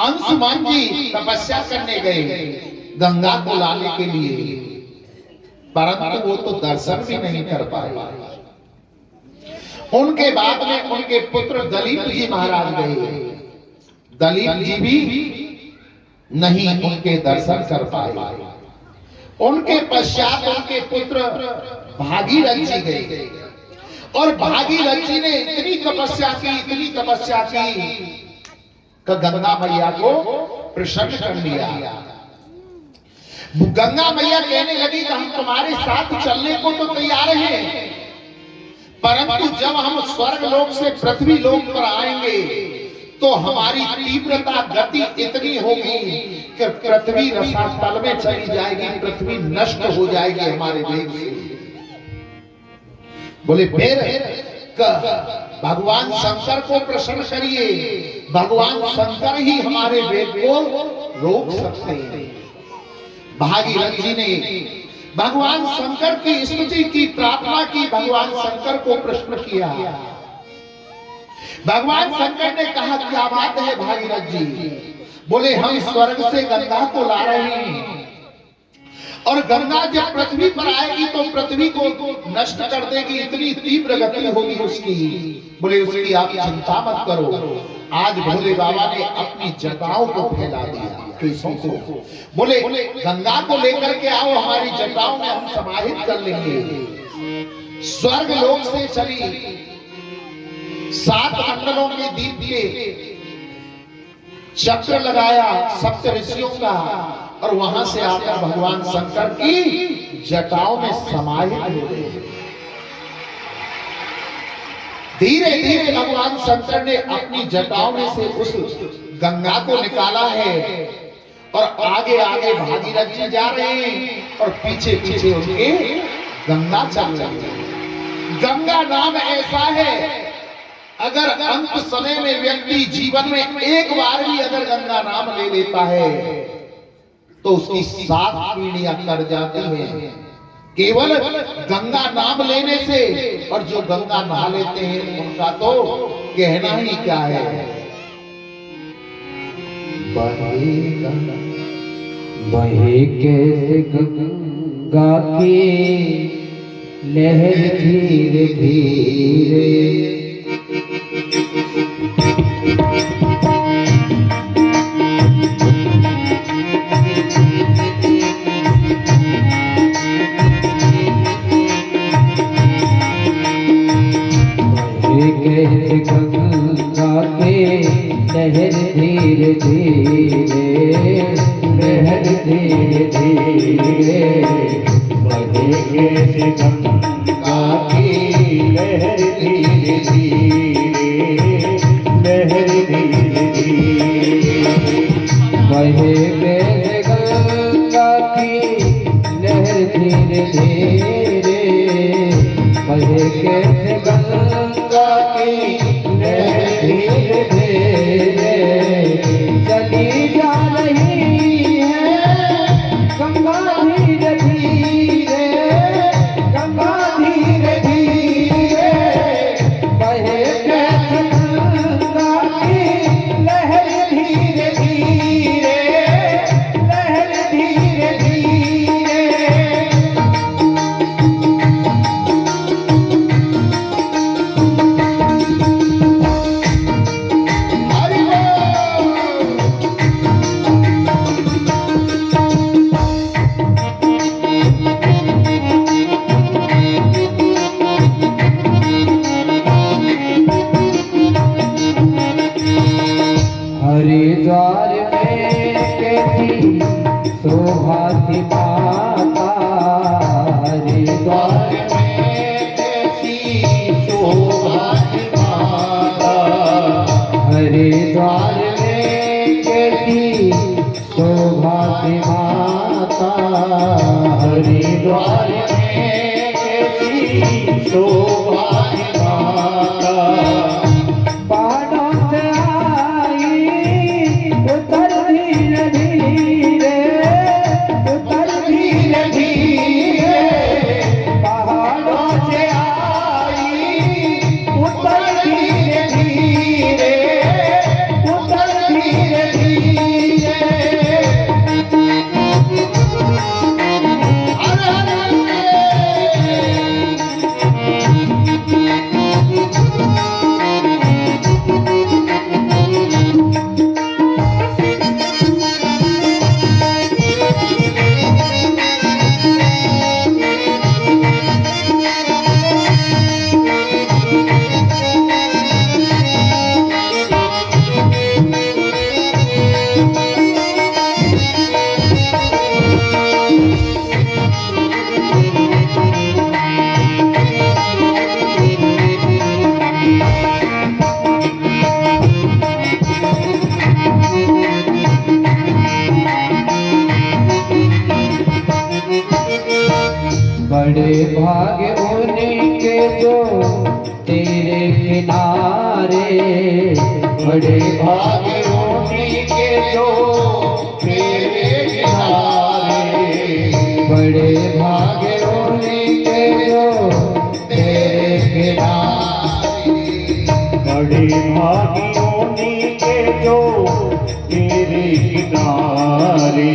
अंशुमान जी तपस्या करने गए गंगा को लाने के लिए, परंतु वो तो दर्शन भी नहीं कर पाए। उनके बाद में उनके पुत्र दलीप जी महाराज गए। दलीप जी भी नहीं उनके दर्शन कर पाए। उनके पश्चात उनके पुत्र भागीरथ जी गए और भागीरथ जी ने इतनी तपस्या की कि गंगा मैया को प्रसन्न कर लिया। गंगा मैया कहने लगी कि हम तुम्हारे साथ चलने को तो तैयार हैं, परंतु जब हम स्वर्ग लोक से पृथ्वी लोक पर आएंगे तो हमारी तीव्रता गति इतनी होगी कि पृथ्वी रसातल में चली जाएगी, पृथ्वी नष्ट हो जाएगी हमारे वेग से। बोले फिर भगवान शंकर को प्रसन्न करिए, भगवान शंकर ही हमारे वेग को रोक सकते हैं। भागीरथ जी ने भगवान शंकर की स्तुति की, प्रार्थना की, भगवान शंकर को प्रश्न किया। भगवान शंकर ने कहा क्या बात है भागीरथ जी? बोले हम स्वर्ग से गंगा को ला रहे हैं और गंगा जब पृथ्वी पर आएगी तो पृथ्वी को नष्ट कर देगी, इतनी तीव्र गति होगी उसकी। बोले उसकी आप चिंता मत करो। आज भोले बाबा ने अपनी जटाओं को फैला दिया, केसों को। बोले गंगा को लेकर के आओ, हमारी जटाओं में हम समाहित कर लेंगे। स्वर्ग लोक से चली 7 मंडलों के दीप के चक्र लगाया सप्त ऋषियों का, और वहां से आकर भगवान शंकर की जटाओं में समाहित हो गए। धीरे धीरे भगवान शंकर ने अपनी जटाओं में से उस गंगा को निकाला है और आगे आगे भागीरथ जी जा रहे हैं और पीछे पीछे उनके गंगा चल रही है। गंगा नाम ऐसा है, अगर अंत समय में व्यक्ति जीवन में एक बार भी अगर गंगा नाम ले लेता है तो उसकी 7 पीढ़ियां कर जाती हैं केवल गंगा नाम लेने से। और जो गंगा नहा लेते हैं उनका तो कहना ही क्या है। बहे कैसे गंगा की लहर धीरे धीरे, गंगा के लहर धीरे धीरे, लहर धीरे धीरे, बहे कैसे गंगा की लहर धीरे धीरे, लहर धीरे धीरे, बहे कैसे गंगा की लहर धीरे धीरे, बहे कैसे गंगा की लहर धीरे धीरे, चली जा रही है गंगा धीरे धीरे, गंगा धीरे धीरे, बहे कैसे गंगा की लहर धीरे धीरे, लहर धीरे धीरे। हरिद्वार में कैसी शोभा थी माता, हरिद्वार में कैसी शोभा थी माता, हरिद्वार में शोभा की माता पहाड़ों से आई उतर धीरे धीरे, उतर धीरे धीरे, पहाड़ों से आई उतर धीरे धीरे, उतर धीरे धीरे। बड़े भाग्य उनके जो तेरे किनारे, बड़े भाग्य उनके जो तेरे किनारे, बड़े भाग्य उनके जो तेरे किनारे, बड़े भागियों के जो तेरे किनारे,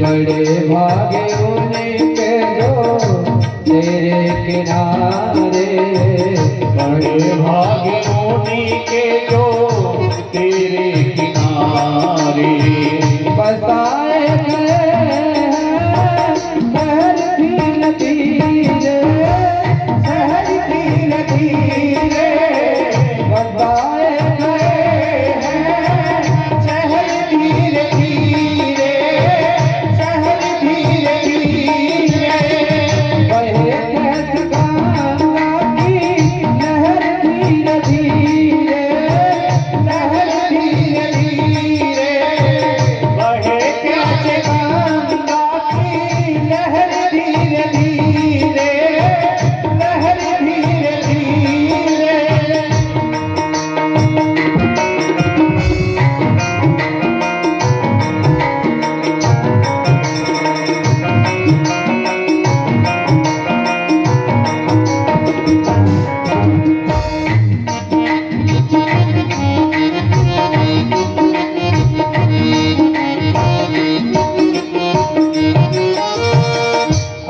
बड़े भाग्य उनके जो तेरे किनारे, बड़े भागियों के जो तेरे किनारे बसाए गए हैं शहर की लकीरें, शहर की लकीरें, बसाए गए हैं शहर की लकीरें, शहर की लकीरें। बहे कैसे गंगा की लहर धीरे धीरे, लहर धीरे धीरे, बहे कैसे गंगा की लहर धीरे धीरे, लहर धीरे धीरे।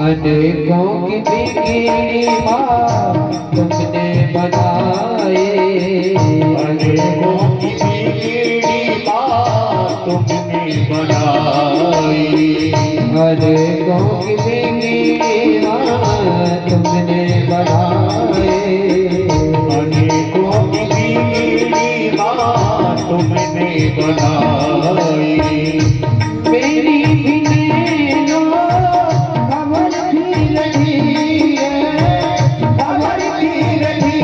अनेकों की बिगड़ी माँ तुमने बनाए, अनेकों की बिगड़ी बात तुमने बनाई, अनेकों की बिगड़ी माँ तुमने बनाए, अनेकों की बिगड़ी बात तुमने बनाई। मेरी भी नैनों खबर की रही है, खबर की रही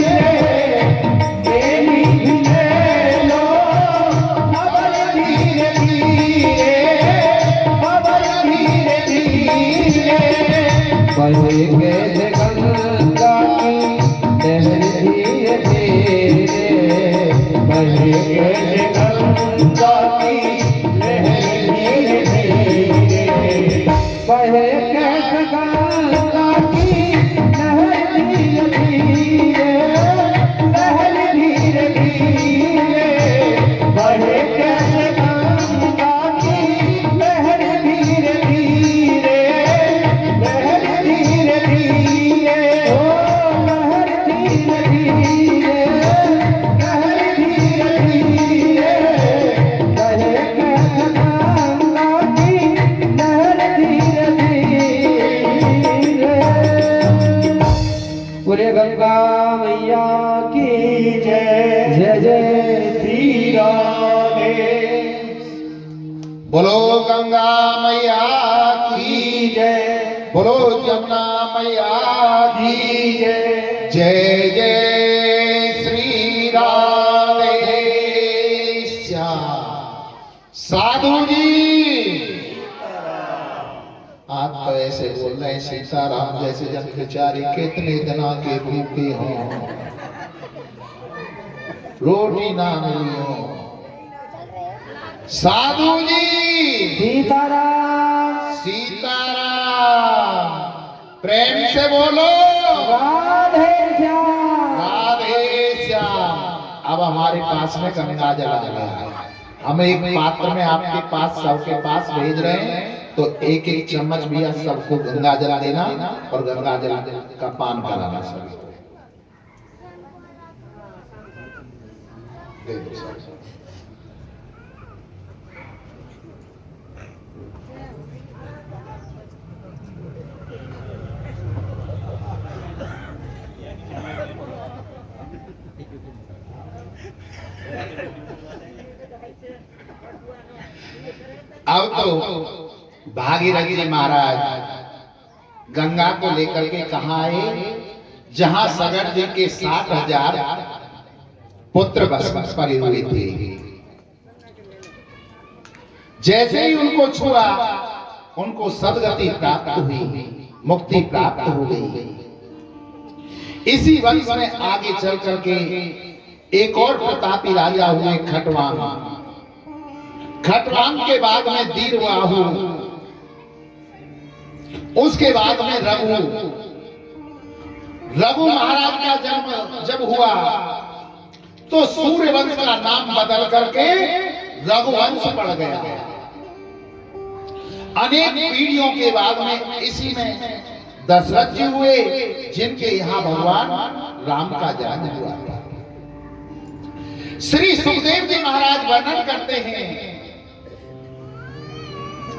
है, मेरी भी नैनों खबर की रही है, खबर की रही है। बहे कैसे गंगा की लहर धीरे धीरे, बहे कैसे गंगा की लहर धीरे धीरे, बहे कैसे गंगा की लहर धीरे धीरे, लहर धीरे धीरे, बहे कैसे गंगा की लहर धीरे धीरे, लहर धीरे धीरे, ओ लहर धीरे धीरे, लहर धीरे धीरे, बहे कैसे गंगा की लहर धीरे धीरे। पूरे गंगा मैया की जय, जय जय श्री राम। बोलो गंगा मैया की जय, बोलो जमुना मैया की जय, जय जय श्री राधे श्याम। साधु जी आप तो ऐसे बोल गए सीताराम जैसे जन बेचारे कितने दिना के भूखे हों, रोटी ना मिली हो। साधु जी सीताराम सीताराम, प्रेम से बोलो राधे श्याम। राधे श्याम। अब हमारे पास में गंगा जल आ गया है, हम एक पात्र में आपके पास सबके पास भेज रहे हैं, तो एक एक चम्मच भी सबको गंगा जल देना और गंगा जल का पान कराना सभी को। दे दो सर। अब तो भागीरथी जी महाराज गंगा को लेकर के कहाँ आए, जहां सगर जी के 60,000 पुत्र बस पड़े हुए थे। जैसे ही उनको छुआ, उनको सदगति प्राप्त हुई, मुक्ति प्राप्त हो गई। इसी वंश में आगे चल करके एक और प्रतापी राजा हुए खटवांग। खटवांग के बाद में दीरवाहु, उसके बाद में रघु। रघु महाराज का जन्म जब हुआ तो सूर्यवंश का नाम बदल करके रघुवंश पड़ गया। अनेक पीढ़ियों के बाद में इसी में दशरथ जी हुए, जिनके यहां भगवान राम का जन्म हुआ। श्री सुखदेव जी महाराज वर्णन करते हैं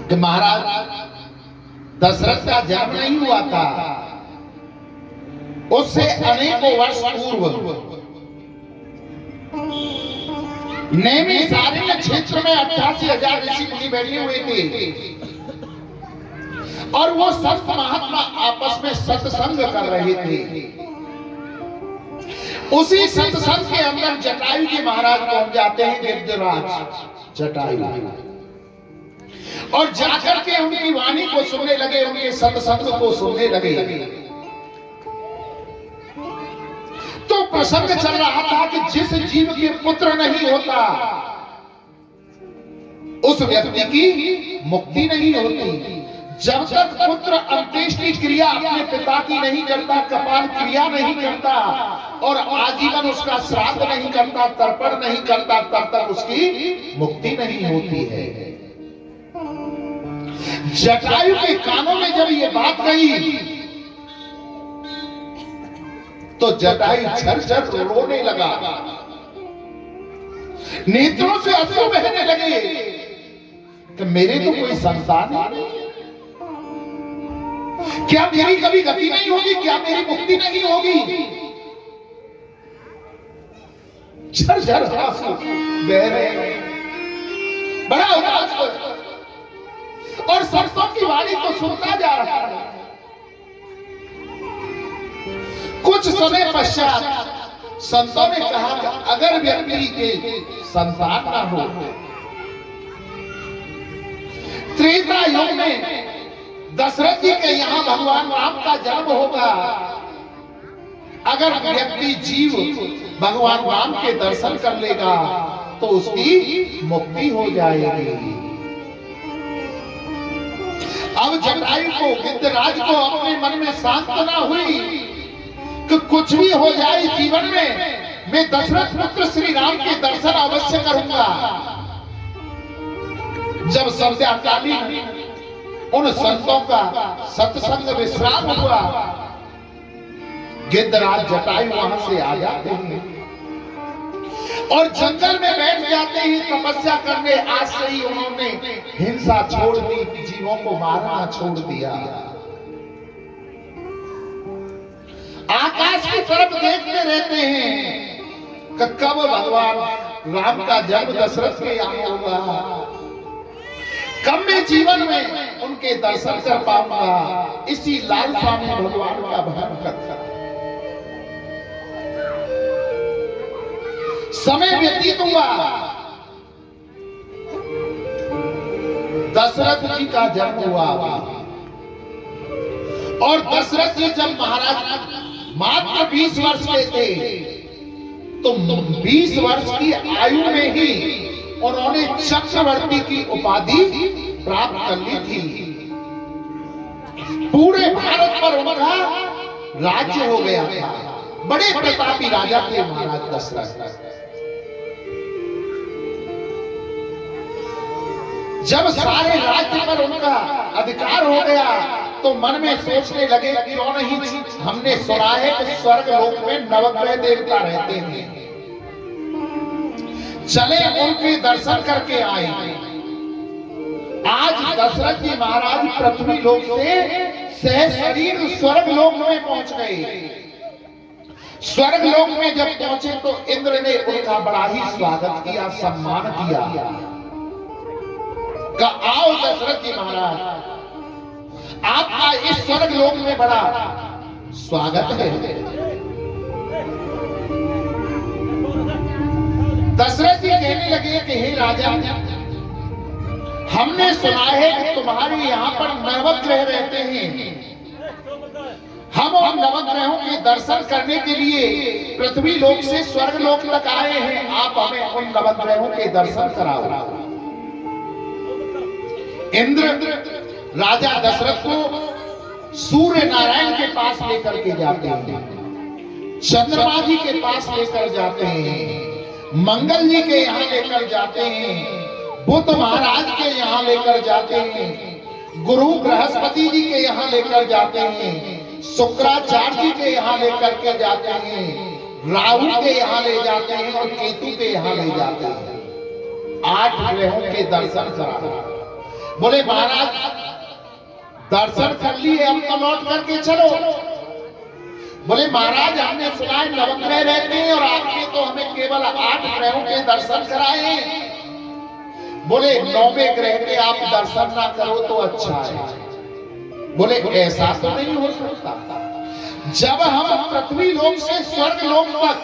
कि महाराज दशरथ का जन्म नहीं हुआ था, उससे अनेकों वर्ष पूर्व नैमिषारण्य क्षेत्र में 88,000 ऋषि मुनि बैठे हुए थे और वो संत महात्मा आपस में सत्संग कर रहे थे। उसी सत्संग के अंदर जटायु जी महाराज पहुंच जाते हैं, गिरिराज जटायु, और जाकर के उनकी वाणी को सुनने लगे, उनके सत्संग को सुनने लगे। तो प्रसंग चल रहा था कि जिस जीव के पुत्र नहीं होता उस व्यक्ति की मुक्ति नहीं होती। जब तक पुत्र अंत्येष्टि क्रिया अपने पिता की नहीं करता, कपाल क्रिया नहीं करता और आजीवन उसका श्राद्ध नहीं करता, तर्पण नहीं करता, तब तक उसकी मुक्ति नहीं होती है। जटायु के कानों में जब ये बात गई तो जटायु झरझर रोने लगा, नेत्रों से अश्रु बहने लगे कि मेरे तो कोई संतान नहीं, क्या मेरी कभी गति नहीं होगी, क्या मेरी मुक्ति नहीं होगी। झरझर आंसू बह रहे, बड़ा उदास और संतों की वाणी को सुनता जा रहा है। कुछ समय पश्चात संतों ने कहा कि अगर व्यक्ति के संतान ना हो, त्रेता युग में दशरथ जी के यहाँ भगवान राम का जन्म होगा। अगर व्यक्ति जीव भगवान राम के दर्शन कर लेगा तो उसकी मुक्ति हो जाएगी। अब जटायु को, गिद्धराज को अपने मन में सांत्वना हुई कि कुछ भी हो जाए जीवन में, मैं दशरथ पुत्र श्री राम के दर्शन अवश्य करूंगा। जब संध्याकालीन उन संतों का सत्संग विश्राम हुआ, गिद्धराज जटायु वहां से आ जाते हैं और जंगल में बैठ जाते हैं तपस्या करने। आज से ही उन्होंने हिंसा छोड़ दी, जीवों को मारना छोड़ दिया। आकाश की तरफ देखते रहते हैं कि कब भगवान राम का जन्म दशरथ के यहाँ होगा, कब मैं जीवन में उनके दर्शन कर पाऊंगा। इसी लालसा में भगवान का भजन करता। समय व्यतीत हुआ, दशरथ जी का जन्म हुआ और दशरथ जी जब महाराज मात्र 20 वर्ष के थे तो 20 वर्ष की आयु में ही उन्होंने चक्रवर्ती की उपाधि प्राप्त कर ली थी। पूरे भारत पर उनका राज्य हो गया था। बड़े प्रतापी राजा थे महाराज दशरथ। जब सारे राज्य पर उनका अधिकार हो गया तो मन में सोचने लगे क्यों नहीं, हमने सुना है कि स्वर्ग लोक में नवग्रह देवता रहते हैं, चले उनके दर्शन करके आए। आज दशरथ जी महाराज पृथ्वी लोक से सहशरीर स्वर्ग लोक में पहुंच गए। स्वर्ग लोक में जब पहुंचे तो इंद्र ने उनका बड़ा ही स्वागत किया, सम्मान किया। कहा आओ दशरथ जी महाराज, आपका इस स्वर्ग लोक में बड़ा स्वागत है। दशरथ जी कहने लगे कि हे राजा, हमने सुना है कि तुम्हारे यहाँ पर नवग्रह रहते हैं। हम उन नवग्रहों के दर्शन करने के लिए पृथ्वी लोक से स्वर्ग लोक तक आए हैं। आप हमें उन नवग्रहों के दर्शन कराओ। इंद्र राजा दशरथ को सूर्य नारायण के पास लेकर के जाते हैं, चंद्रमा जी के पास लेकर जाते हैं, मंगल जी के यहाँ लेकर जाते हैं, बुध महाराज के यहाँ लेकर जाते हैं, गुरु बृहस्पति जी के यहाँ लेकर जाते हैं, शुक्राचार्य जी के यहाँ लेकर के जाते हैं, राहु के यहाँ ले जाते हैं और केतु के यहाँ ले जाते हैं। 8 ग्रहों के दर्शन करा। बोले महाराज दर्शन कर लिए, अब तो लौट करके चलो। बोले महाराज हमने सुना है नवग्रह रहते हैं और आपने तो हमें केवल 8 ग्रहों के दर्शन कराए। बोले 9वें ग्रह के आप दर्शन ना करो तो अच्छा है। बोले ऐसा तो नहीं हो सकता। जब हम पृथ्वी लोक से स्वर्ग लोक तक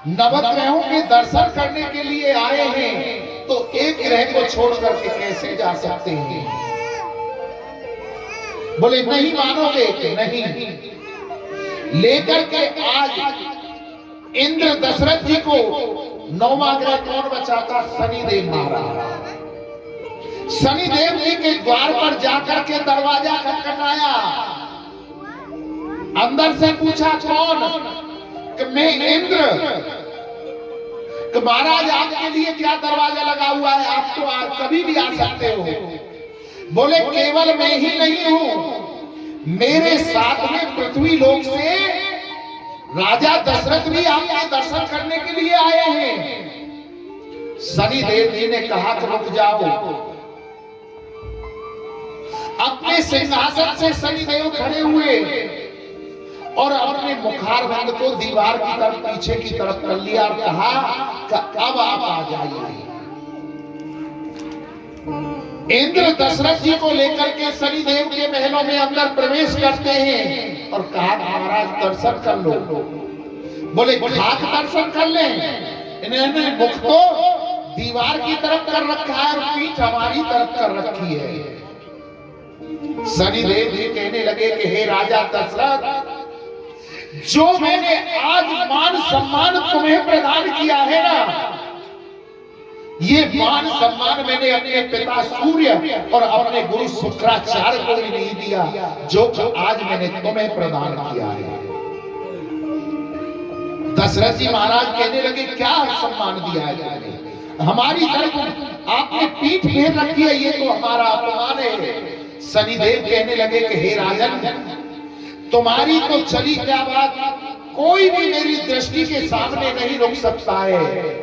नवग्रहों के दर्शन करने के लिए आए हैं तो एक ग्रह को छोड़ करके कैसे जा सकते हैं? बोले नहीं मानोगे कि नहीं। लेकर के आज इंद्र दशरथ जी को 9वां ग्रह कौन बचाता? शनिदेव महाराज। शनिदेव जी के द्वार पर जाकर के दरवाजा खटखटाया, अंदर से पूछा कौन? कि मैं इंद्र। कि महाराज आपके लिए क्या दरवाजा लगा हुआ है, आप तो कभी भी आ सकते हो। बोले केवल मैं ही नहीं हूं, मेरे साथ में पृथ्वी लोक से राजा दशरथ भी आपके दर्शन करने के लिए आए हैं। शनिदेव जी ने कहा कि रुक जाओ। अपने सिंहासन से शनिदेव खड़े हुए और अपने मुखारबंद को दीवार की तरफ पीछे की तरफ कर लिया और कहा कि अब आप आ जाइए। इंद्र दशरथ जी को लेकर के शनिदेव के महलों में अंदर प्रवेश करते हैं और कहा महाराज दर्शन कर लो। बोले खाक दर्शन कर ले, इन्होंने मुख तो दीवार की तरफ कर रखा है और पीठ हमारी तरफ कर रखी है। शनिदेव जी कहने लगे कि हे राजा दशरथ, जो मैंने आज मान सम्मान तुम्हें प्रदान किया है ना, ये मान सम्मान मैंने अपने पिता सूर्य और अपने गुरु शुक्राचार्य को भी नहीं दिया, जो आज मैंने तुम्हें प्रदान किया है। दशरथ जी महाराज कहने लगे क्या सम्मान दिया है तुमने? हमारी तरफ आपने पीठ फेर रखी है, ये तो हमारा अपमान है। शनिदेव कहने लगे कि हे राजन, तुम्हारी तो चली क्या बात, कोई भी मेरी दृष्टि के सामने नहीं रुक सकता है।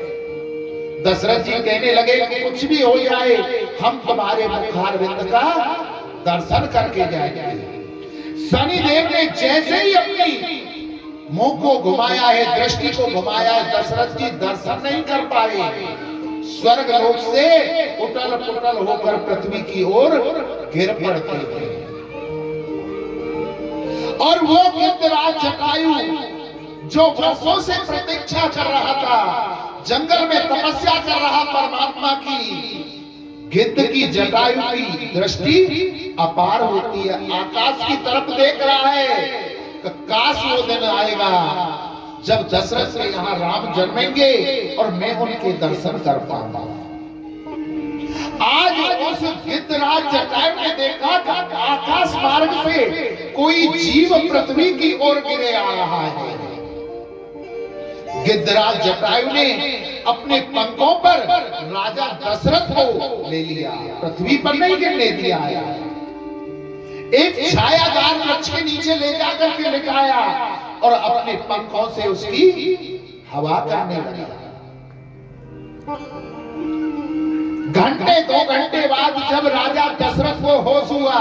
दशरथ जी कहने लगे कि कुछ भी हो जाए हम तुम्हारे मुखारविंद का दर्शन करके जाएंगे। शनिदेव ने जैसे ही अपनी मुंह को घुमाया है, दृष्टि को घुमाया है, दशरथ जी दर्शन नहीं कर पाए। स्वर्ग लोक से उटल पुटल होकर पृथ्वी की ओर गिर पड़ते थे। और वो गिद्धराज जटायु जो वर्षों से प्रतीक्षा कर रहा था, जंगल में तपस्या कर रहा परमात्मा की, गिद्ध की जटायु की दृष्टि अपार होती है, आकाश की तरफ देख रहा है कि काश वो दिन आएगा जब दशरथ के यहाँ राम जन्मेंगे और मैं उनके दर्शन कर पाऊंगा। आज उस गिद्धराज जटायु ने देखा कि आकाश मार्ग से कोई जीव पृथ्वी की ओर गिरे आ रहा है। गिद्धराज जटायु ने अपने पंखों पर राजा दशरथ को ले लिया, पृथ्वी पर नहीं गिरने दिया है। एक छायादार वृक्ष के नीचे ले जाकर के लिटाया और अपने पंखों से उसकी हवा करने लगा। घंटे 2 घंटे बाद जब राजा दशरथ को होश हुआ,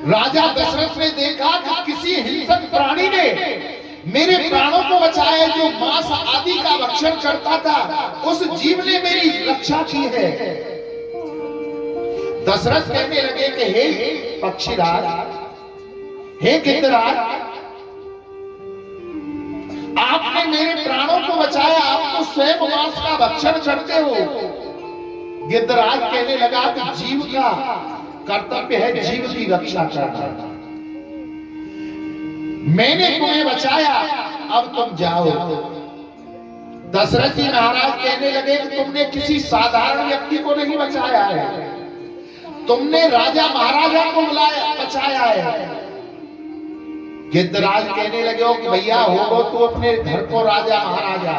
राजा दशरथ ने देखा कि किसी हिंसक प्राणी ने मेरे प्राणों को बचाया, जो मांस आदि का भक्षण करता था उस जीव ने मेरी रक्षा की है। दशरथ कहने लगे कि हे पक्षीराज, हे गिद्धराज, आपने मेरे प्राणों को बचाया, आप तो स्वयं मांस का भक्षण करते हो। गिद्धराज कहने लगा कि जीव का कर्तव्य है जीव की रक्षा करना, मैंने तुम्हें बचाया, अब तुम जाओ। दशरथ जी महाराज कहने लगे कि तुमने किसी साधारण व्यक्ति को नहीं बचाया है, तुमने राजा महाराजा को बचाया है। गिद्धराज कहने लगे कि भैया होगो तू अपने घर को राजा महाराजा,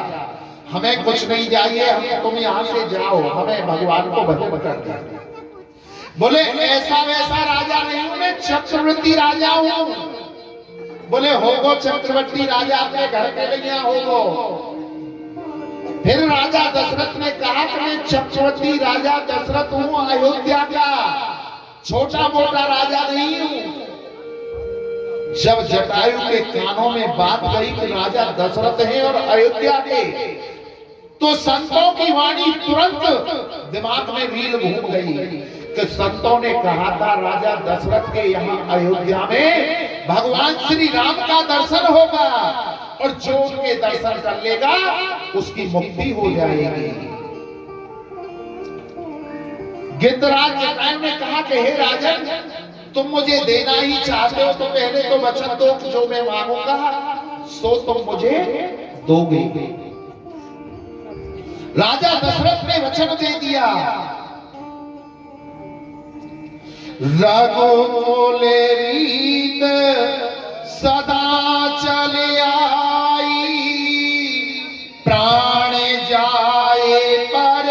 हमें कुछ नहीं चाहिए, हम तुम यहां से जाओ, हमें भगवान को भजन कर दो। बोले ऐसा वैसा राजा नहीं हूं, मैं चक्रवर्ती राजा हूं। बोले होगो चक्रवर्ती राजा, अपने घर के लिए होगो। फिर राजा दशरथ ने कहा कि मैं चक्रवर्ती राजा दशरथ हूं, अयोध्या का छोटा मोटा राजा नहीं हूं। जब जटायु के कानों में बात गई कि राजा दशरथ हैं और अयोध्या के, तो संतों की वाणी तुरंत दिमाग में रील घूम गई कि संतों ने कहा था राजा दशरथ के यहाँ अयोध्या में भगवान श्री राम का दर्शन होगा और जो उनके दर्शन कर लेगा उसकी मुक्ति हो जाएगी। गिद्धराज जटायु ने कहा कि हे राजन, तुम मुझे देना ही चाहते हो तो पहले तो वचन दो, जो मैं मांगूंगा सो तुम मुझे दोगे। राजा दशरथ ने वचन दे दिया। रघुकुले रीत सदा चले आई, प्राण जाए पर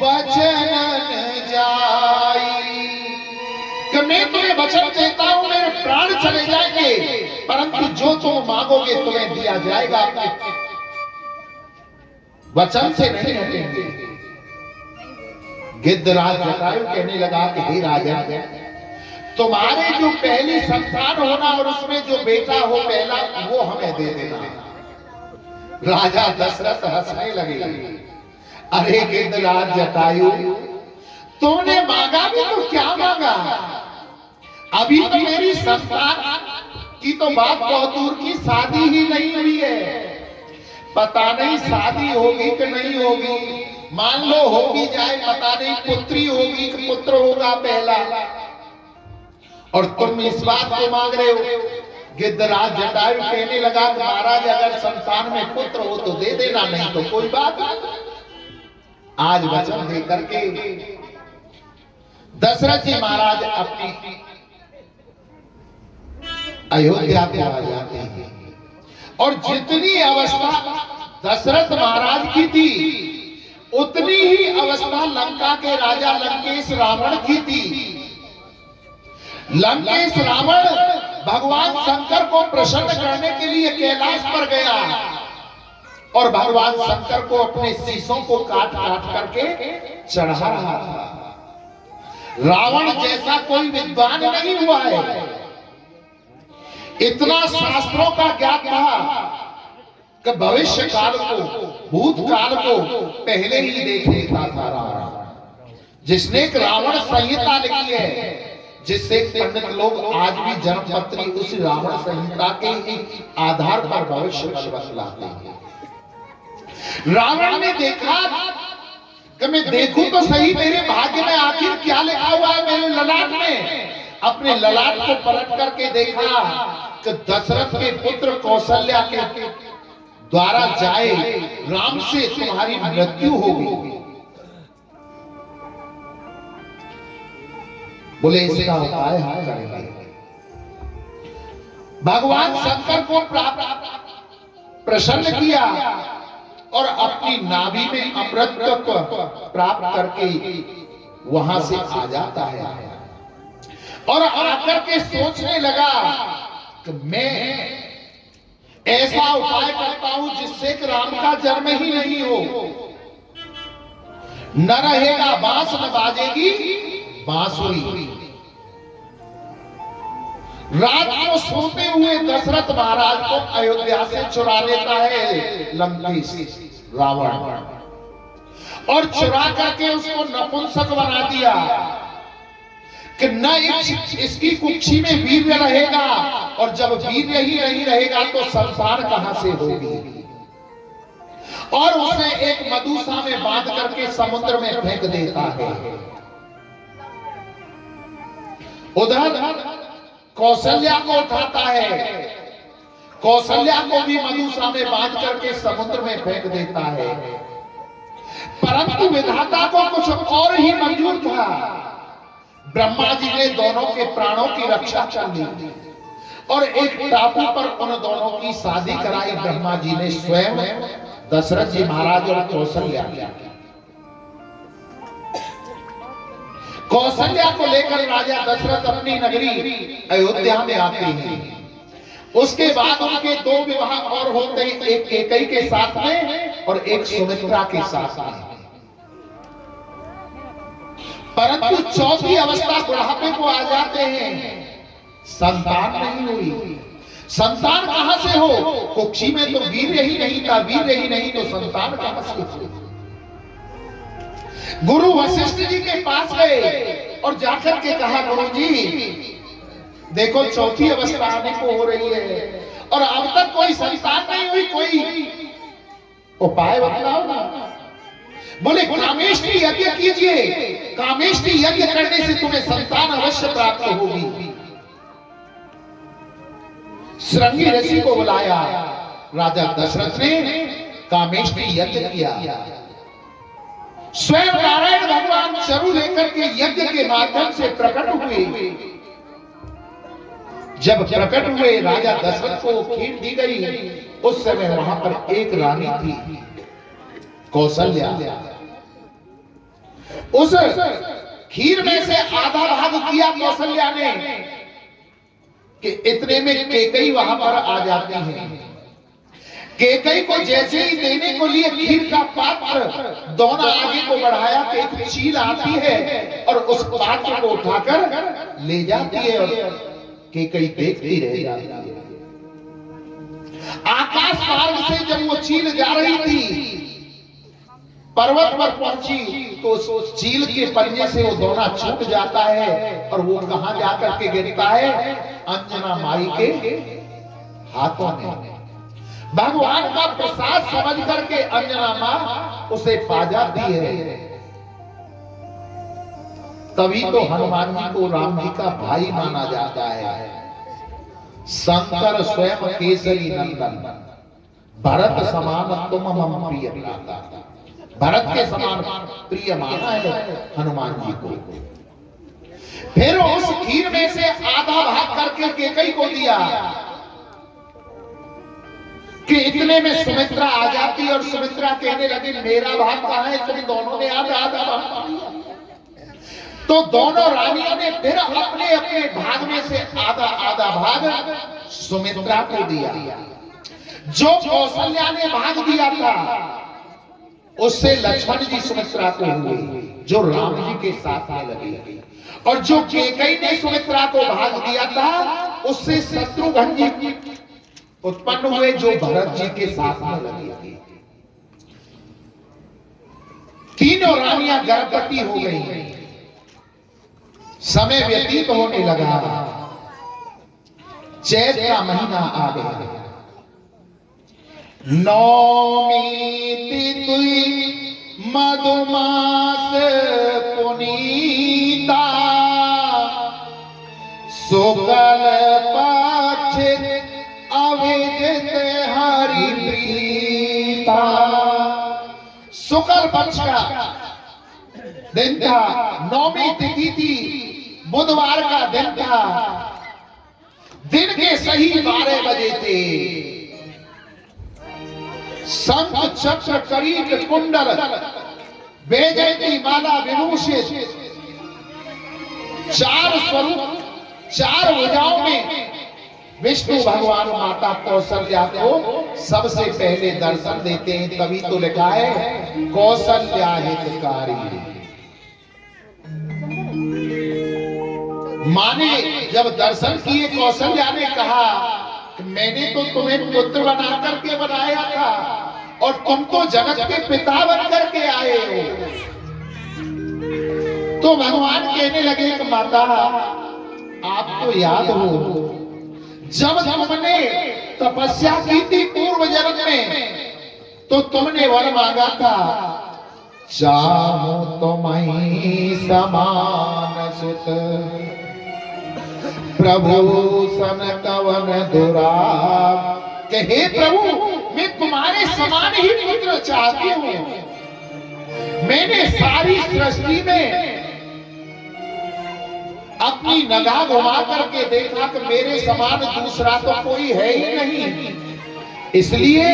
वचन न जाई। कि मैं तुम्हें वचन देता हूं, मेरे प्राण चले जाएंगे, परंतु जो तुम मांगोगे तुम्हें दिया जाएगा, अपने वचन से नहीं हटेंगे। गिद्धराज जटायु कहने लगा कि हे राजन, तुम्हारे जो पहली संतान होना और उसमें जो बेटा हो पहला, वो हमें दे देना। राजा दशरथ हंसने लगे। अरे गिद्धराज जटायु, तुमने मांगा भी तो क्या मांगा, अभी तो मेरी संतान की तो बात बहुत दूर की, शादी ही नहीं हुई है। पता नहीं शादी होगी कि नहीं होगी, मान लो हो भी जाए, पता नहीं पुत्री होगी कि पुत्र होगा पहला, और तुम इस बात को मांग रहे हो। गिद्धराज जटायु कहने लगा कि महाराज, अगर संतान में पुत्र हो तो दे देना, नहीं तो कोई बात नहीं। आज वचन दे करके दशरथ जी महाराज अपनी अयोध्या को आ जाते हैं, और जितनी अवस्था दशरथ महाराज की थी उतनी ही अवस्था लंका के राजा लंकेश रावण की थी। लंकेश रावण भगवान शंकर को प्रसन्न करने के लिए कैलाश पर गया और भगवान शंकर को अपने शीशों को काट काट करके चढ़ा रहा था। रावण जैसा कोई विद्वान नहीं हुआ है, इतना शास्त्रों का ज्ञान था कि भविष्य काल को, भूतकाल को पहले ही देख लेता था रावण। जिसने एक रावण संहिता लिखी है, जिससे पंडित लोग आज भी जन्मपत्री उस रावण संहिता के आधार पर भविष्य काल बतलाते हैं। रावण ने देखा कि मैं देखूं तो सही मेरे भाग्य में आखिर क्या लिखा हुआ है मेरे ललाट में। अपने ललाट को पलट करके देखा कि दशरथ के पुत्र कौशल्या के द्वारा जाए राम से तुम्हारी मृत्यु होगी। बोले इसका उपाय हम करेंगे। भगवान शंकर को प्रसन्न किया और अपनी नाभि में अमृत प्राप्त करके वहां से आ जाता है और आकर के सोचने लगा कि मैं ऐसा उपाय करता हूं जिससे कि राम का जन्म ही नहीं हो। न रहेगा बांस न बाजेगी बांसुरी। रात को सोते हुए दशरथ महाराज को अयोध्या से चुरा लेता है लंकेश रावण और चुरा करके उसको नपुंसक बना दिया कि न इसकी कुक्षी में वीर्य रहेगा और जब वीर्य ही नहीं रहेगा तो संसार कहां से होगी। और उसे एक मधुसा में बांध करके समुद्र में फेंक देता है। उधर कौशल्या को उठाता है, कौशल्या को भी मधुसा में बांध करके समुद्र में फेंक देता है। परंतु विधाता को कुछ और ही मंजूर था। ब्रह्मा जी ने दोनों के प्राणों की रक्षा कर ली और एक टापू पर उन दोनों की शादी कराई ब्रह्मा जी ने स्वयं, दशरथ जी महाराज और कौशल्या। कौशल्या को लेकर राजा दशरथ अपनी नगरी अयोध्या में आते हैं। उसके बाद उनके दो विवाह और होते हैं, एक कैकेयी के साथ में और एक सुमित्रा के साथ में। परंतु चौथी अवस्था बुढ़ापे को आ जाते हैं, संतान नहीं हुई। संतान कहां से हो? कुक्षी में तो वीर्य ही नहीं था, वीर्य ही नहीं तो संतान कहां से हो? गुरु वशिष्ठ जी के पास गए और जाकर के कहा, गुरु जी देखो चौथी अवस्था आने को हो रही है और अब तक कोई संतान नहीं हुई, कोई उपाय बताओ ना। बोले कामेष्टि यज्ञ कीजिए, कामेष्टि यज्ञ करने से तुम्हें संतान अवश्य प्राप्त होगी। श्रृंगी ऋषि को बुलाया राजा दशरथ ने, कामेष्टि यज्ञ किया। स्वयं नारायण भगवान चरु लेकर के यज्ञ के माध्यम से प्रकट हुए। जब प्रकट हुए राजा दशरथ को खीर दी गई। उस समय वहां पर एक रानी थी कौशल्या। उस खीर में से आधा भाग किया कौशल्या ने कि इतने में कैकेयी वहां पर आ जाती है। कैकेयी को जैसे ही देने को लिए खीर का पात्र दोनों आगे को बढ़ाया कि एक चील आती है और उस पात्र को उठाकर ले जाती है और कैकेयी देखती रह जाती है। आकाश मार्ग से जब वो चील जा रही थी, पर्वत पर पहुंची तो उस चील के पंजे से वो दोना छूट जाता है और वो कहां जाकर के गिरता है? अंजना माई के हाथों में। भगवान का प्रसाद समझ करके अंजना मां उसे पा जाती है। तभी तो हनुमान जी को राम जी का भाई माना जाता है। शंकर स्वयं केसरी नंदन, भरत समान तुम मम प्रिय भ्राता। भरत के समान प्रिय माना है हनुमान जी को। फिर उस खीर में से आधा भाग करके कैकेयी को दिया कि इतने में सुमित्रा आ जाती और सुमित्रा कहने लगी मेरा भाग कहां है? तुम दोनों ने आधा आधा भाग दिया। तो दोनों रानियों ने फिर अपने अपने भाग में से आधा आधा भाग सुमित्रा को दिया। जो कौशल्या ने भाग दिया था उससे लक्ष्मण जी सुमित्रा को हुए, जो राम जी के साथ में लगे। और जो कैकेयी ने सुमित्रा को भाग दिया था उससे शत्रुघ्न जी उत्पन्न हुए, जो भरत जी के साथ में लगे। तीनों रानियां गर्भवती हो गई। समय व्यतीत होने लगा। चैत का महीना आ गया। नौमी तिथि मधुमास पुनीता शुक्ल पक्ष अविदित हरि प्रीता। शुक्ल पक्ष का दिन था, नौमी तिथि थी, बुधवार का दिन था, दिन के सही 12 बजे थे। शंख चक्र करीब कुंडल वैजयंती माला विभूषित 4 स्वरूप 4 भुजाओं में विष्णु भगवान माता कौशल्या को सबसे पहले दर्शन देते हैं, तभी तो लिखा है कौशल्या हितकारी। माने जब दर्शन किए कौशल्या ने कहा कि मैंने तो तुम्हें पुत्र बना करके बनाया था और तुम तो जगत के पिता बन करके आए हो। तो भगवान कहने लगे कि माता आपको याद हो जब तुमने तपस्या की थी पूर्व जन्म में तो तुमने वर मांगा था, चाहूं तुम्हीं समान सुत प्रभु सन कवन दुराग। कि हे प्रभु मैं तुम्हारे समान ही पुत्र चाहती हूँ। मैंने सारी सृष्टि में अपनी नगाह घुमा करके देखा कि मेरे समान दूसरा तो कोई है ही नहीं, इसलिए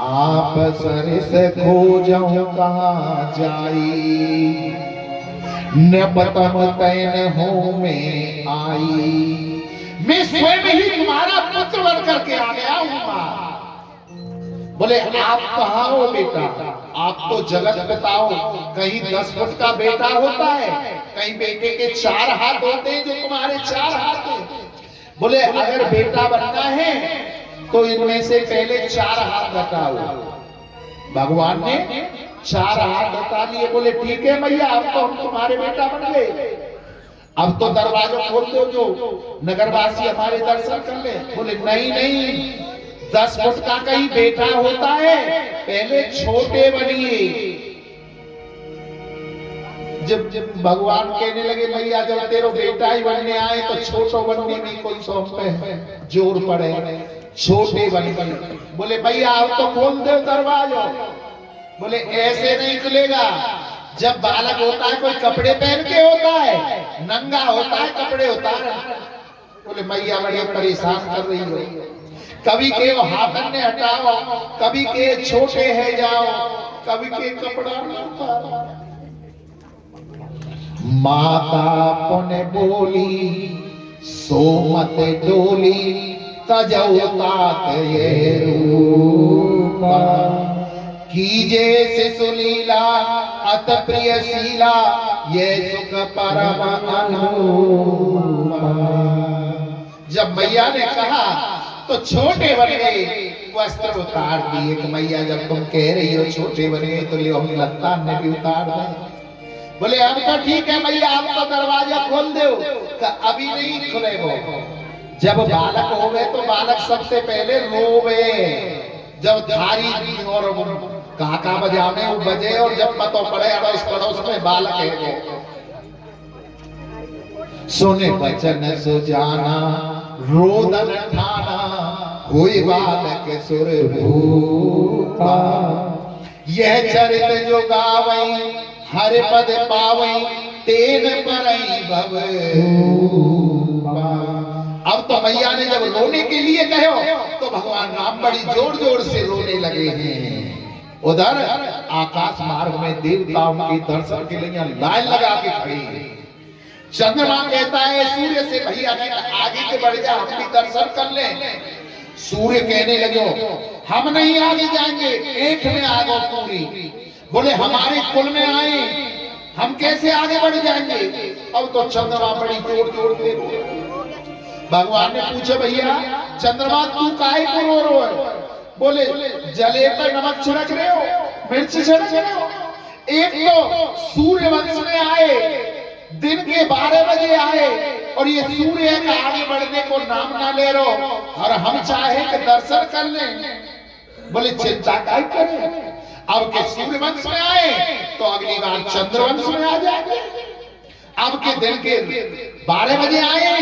आप सरिस खोजऊं कहाँ जाई, न पतम तैन हो में आई। मैं स्वयं ही तुम्हारा पुत्र बन करके आ गया हूं मां। बोले आप कहाँ हो बेटा? आप तो जगत पिता हो। कहीं 10 फुट का बेटा होता है, कहीं बेटे के 4 हाथ होते हैं जो तुम्हारे 4 हाथ हैं। बोले अगर बेटा बनना है तो इनमें से पहले 4 हाथ हटाओ। भगवान ने 4 हाथ हटा लिए। बोले ठीक है भैया अब तो हम तुम्हारे बेटा बन गए, अब तो दरवाजा खोल दो जो नगरवासी हमारे दर्शन कर ले। बोले नहीं नहीं, 10 फुट का कहीं बेटा होता है, पहले छोटे बनिए। जब भगवान कहने लगे भैया जब तेरा बेटा ही बनने आए तो छोटो बनने में कोई सौंप पे जोर पड़े, छोटे बन गए। बोले भैया अब तो खोल दो दरवाजा। बोले ऐसे नहीं खुलेगा, जब बालक होता है कोई कपड़े पहन के होता है, नंगा होता है कपड़े उतार। बोले मैया बड़े परेशान कर रही हो, कभी के हाथन ने हटाओ, कभी के छोटे है जाओ, कभी के कपड़ा न उतारो। माता पुण्य बोली सोमत डोली तजौ तात ये रूपा, कीजे शिशु लीला अत प्रिय शीला ये सुख परम अनुपमा। जब मैया ने कहा तो छोटे बन गए, वस्त्र उतार दिए कि मैया जब तुम कह रही हो छोटे बन गए तो ले हम लत्ता ने भी उतार दिए। बोले अब तो ठीक है मैया अब तो दरवाजा खोल दो। अभी नहीं खुले वो, जब बालक हो गए तो बालक सबसे पहले रोवे। जब थारी और काका बजाने वो बजे और जब पतो पड़े अड़ोस पड़ोस में बालक है वो। सुने बचन सुजाना रोदन ठाना हुई बालक सुर भूपा, यह चरित जो गावई हर पद पावई तेन परई भव। अब तो मैया ने जब रोने के लिए कहो तो भगवान राम बड़ी जोर जोर से रोने लगे हैं। उधर आकाश मार्ग में देवताओं के दर्शन के लिए लाइन लगा के खड़ी है। चंद्रमा कहता है सूर्य से भैया आगे के बढ़ जा, हम भी दर्शन कर ले। सूर्य कहने लगे हम नहीं आगे जाएंगे, एक में आगो पूरी। बोले हमारे कुल में आए, हम कैसे आगे बढ़ जाएंगे? अब तो चंद्रमा बड़ी जोर जोर से रोए। भगवान ने पूछा भैया चंद्रमा तू काहे को रो रहे हो? बोले जले पर नमक छिड़क रहे हो, मिर्च छिड़क रहे हो। एक तो सूर्य वंश में आए, दिन के 12 बजे आए और ये सूर्य का आगे बढ़ने को नाम ना ले रहे हो, और हम चाहे कि दर्शन कर लें। बोले चिंता क्या करें, अब के सूर्य वंश में आए तो अगली बार चंद्रवंश में आ जाएंगे। अब के दिन के 12 बजे आए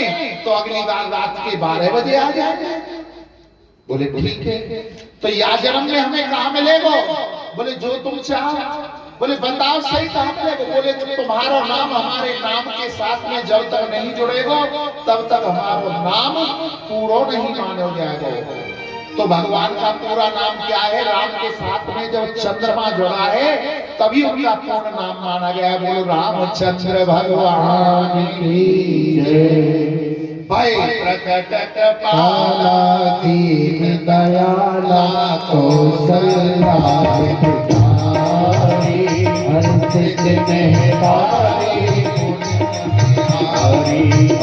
तो अगली बार रात के 12 बजे आ जाएंगे। बोले ठीक है, तो या जन्म में हमें कहाँ मिलेगा? बोले जो तुम चाहो। बोले बताओ सही कहाँ मिलेगा? बोले तुम्हारा नाम हमारे नाम के साथ में जब तक नहीं जुड़ेगा तब तक हमारा नाम पूरा नहीं माना जाएगा। तो भगवान का पूरा नाम क्या है? राम के साथ में जब चंद्रमा जुड़ा है तभी उनका पूर्ण नाम माना गया है। बोलो रामचंद्र भगवान की जय। भाई प्रकट कृपाला दीन दयाला कौशल्या अंतिक मेहतारी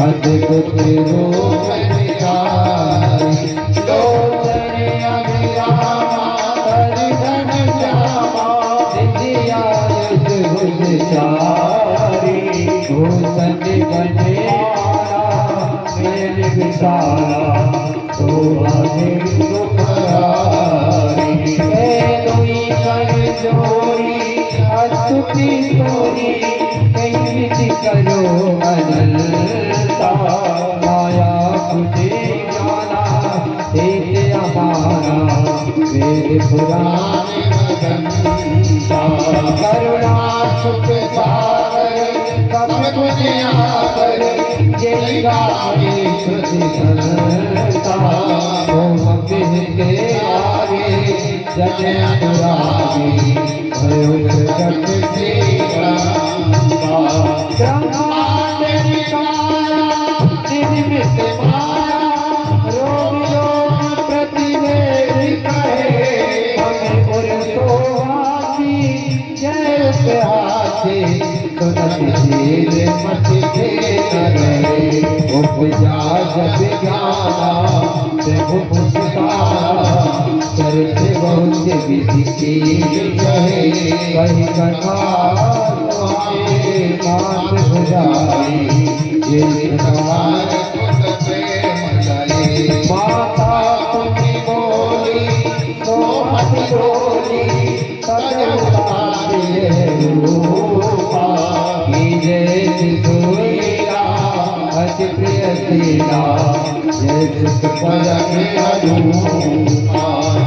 अद्भुत रूप निहारी लोचन अभिरामा हरिधन श्यामा निधिया चारी भूषण बने मेरे विशाला शोभा दुखहारी दुई कर जोड़ी अस्तुति तोरी कहीं करो अनलता माया तुझे जाना तेरे हमारा मेरे पुराने करुणा सुख सागर कब तुझे आकर जय गावे श्रुति संता ओम के आगे जय अनुरागी भयो जगत से ब्रह्मांड निकाला निर्मित माया रोग रोग प्रतिवेद कहे हमें पुरुषोवासी जय उपहासी सुनत झील मत करे उपजा जब ज्ञाना प्रभु पुष्पारा चरित्र बहुत विधि की कहे कही कथा मात बुझाई जिस प्रकार माता तुम्हें बोली तो मत बोली अति प्रिय सीला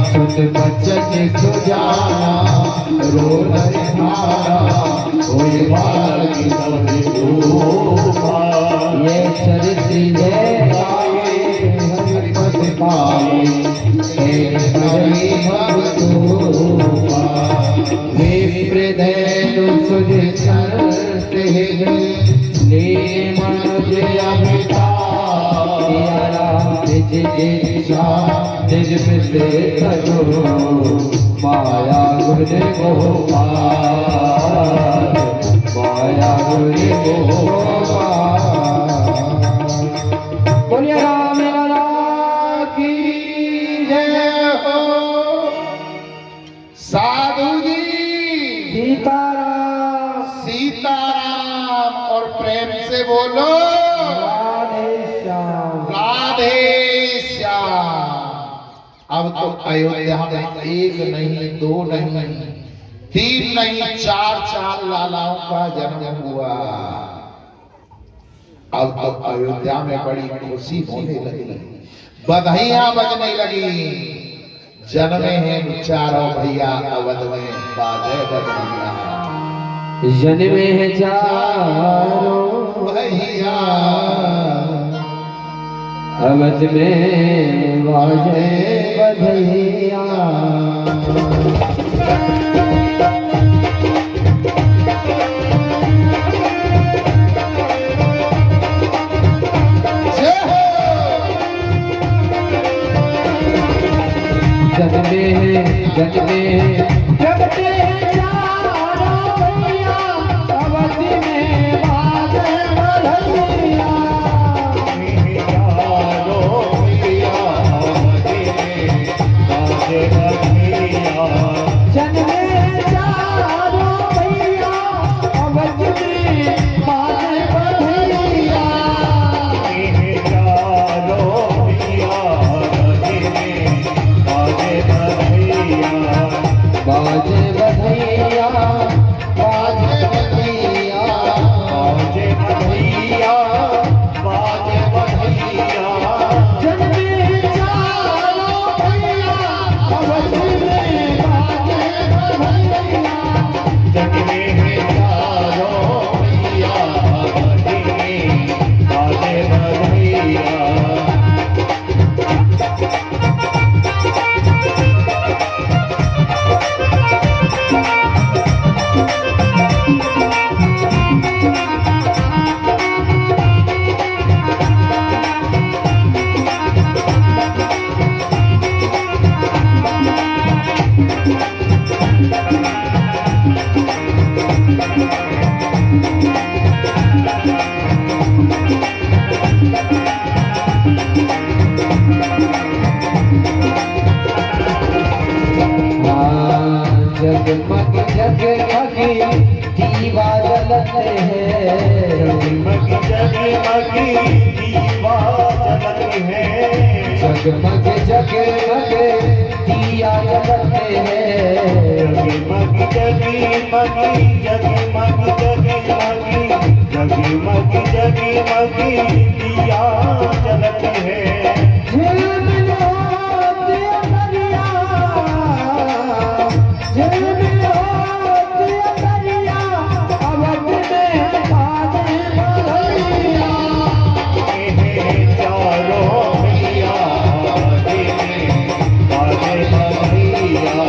सुत बचन सुजाना रोल धारा कोई बाल ये चरित्र है हरिपद पाए विप्रधेनु सुजसंत ले मनुज अमिता निज मित्र करो माया गुण गोपाल माया गुण गोपाल। बोलिए राम लला की जय हो। साधु जी सीताराम सीताराम और प्रेम से बोलो राधे श्याम राधे श्याम। अब तो अयोध्या में एक नहीं दो नहीं तीन नहीं चार लालाओं का जन्म हुआ। अब तो अयोध्या में बड़ी खुशी होने लगी, बधाइयां बजने लगी। जन्मे हैं चारों भैया अवध में बाजे बजैया। जन्मे हैं चारों भैया अवध में बाजे बधैया। जगते जगते चारों भैया अवध में बाजे बधैया। जन्मे चारों भैया अवध में बाजे बधैया। बाजे बधैया बाजे बधैया बाजे बधैया बाजे बधैया जग में चारों भैया अवध में बाजे बधैया जग में है चारों भैया अवधि में बाजे बधैया जगमग जगमगी दीवा जलते हैं जगमग जगमगी दीवा जलते हैं जगमग जगमग दिया जलते हैं जगमग जगमगी जगमग जगमगी जगमग जगमगी दिया जलते हैं झिलमिल होती दरिया झिलमिल होती दरिया अवध में बाजे बधैया चारों भैया बाजे बधैया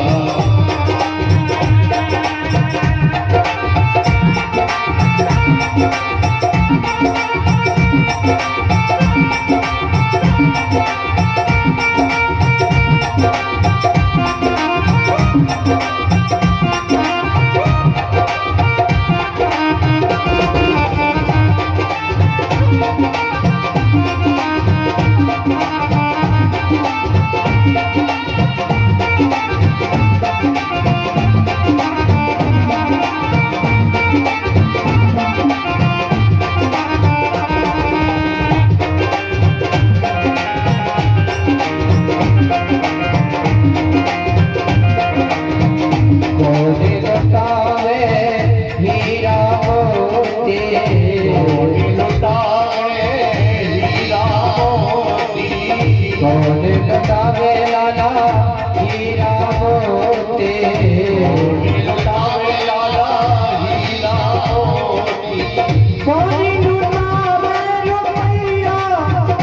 कौन लुटावे लाला हीरा मोती लुटावे लाला हीरा मोती कौन लुटावे रुपैया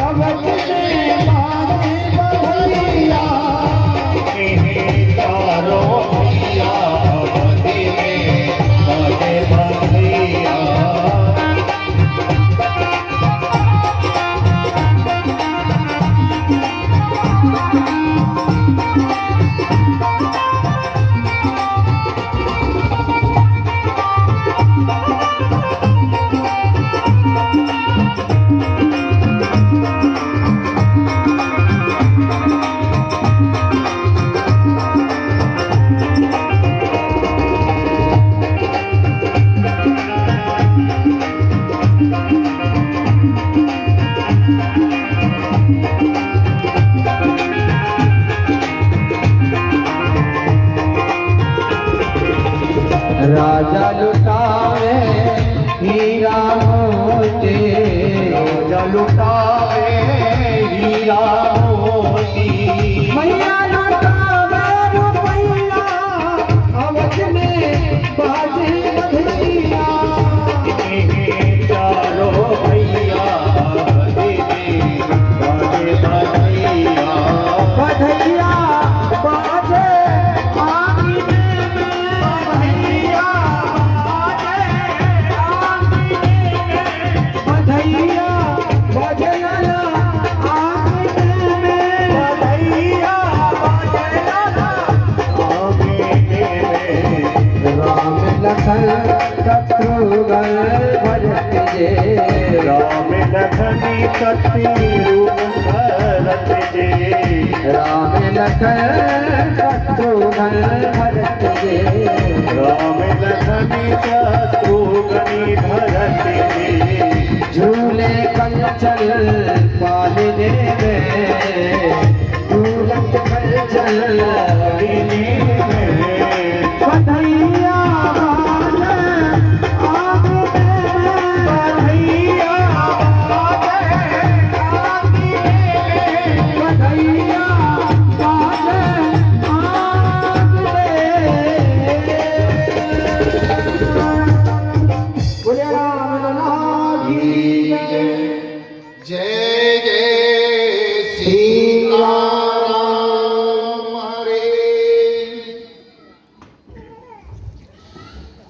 अवध में बाजे बधैया चारों भैया अवधि में बाजे बधैया राजा लुटावे हीरा मोती राजा लुटावे हीरा मोती मैया लुटावे रुपैया अवध में बाजे बधैया चारों भैया अवधि में बाजे बधैया बधैया बाजे आंगने में बधैया बाजे आंगने में बधैया बाजे लाला आंगने में बधैया बाजे लाला आंगने में राम लखन शत्रुघ्न भरत जे राम लखन शत्रुघ्न भरत जे राम लखन शत्रुघ्न भरत जे राम लखन शत्रुघ्न भरत जे झूले कंचन पालने में झूलत कंचन में बधैया बाजे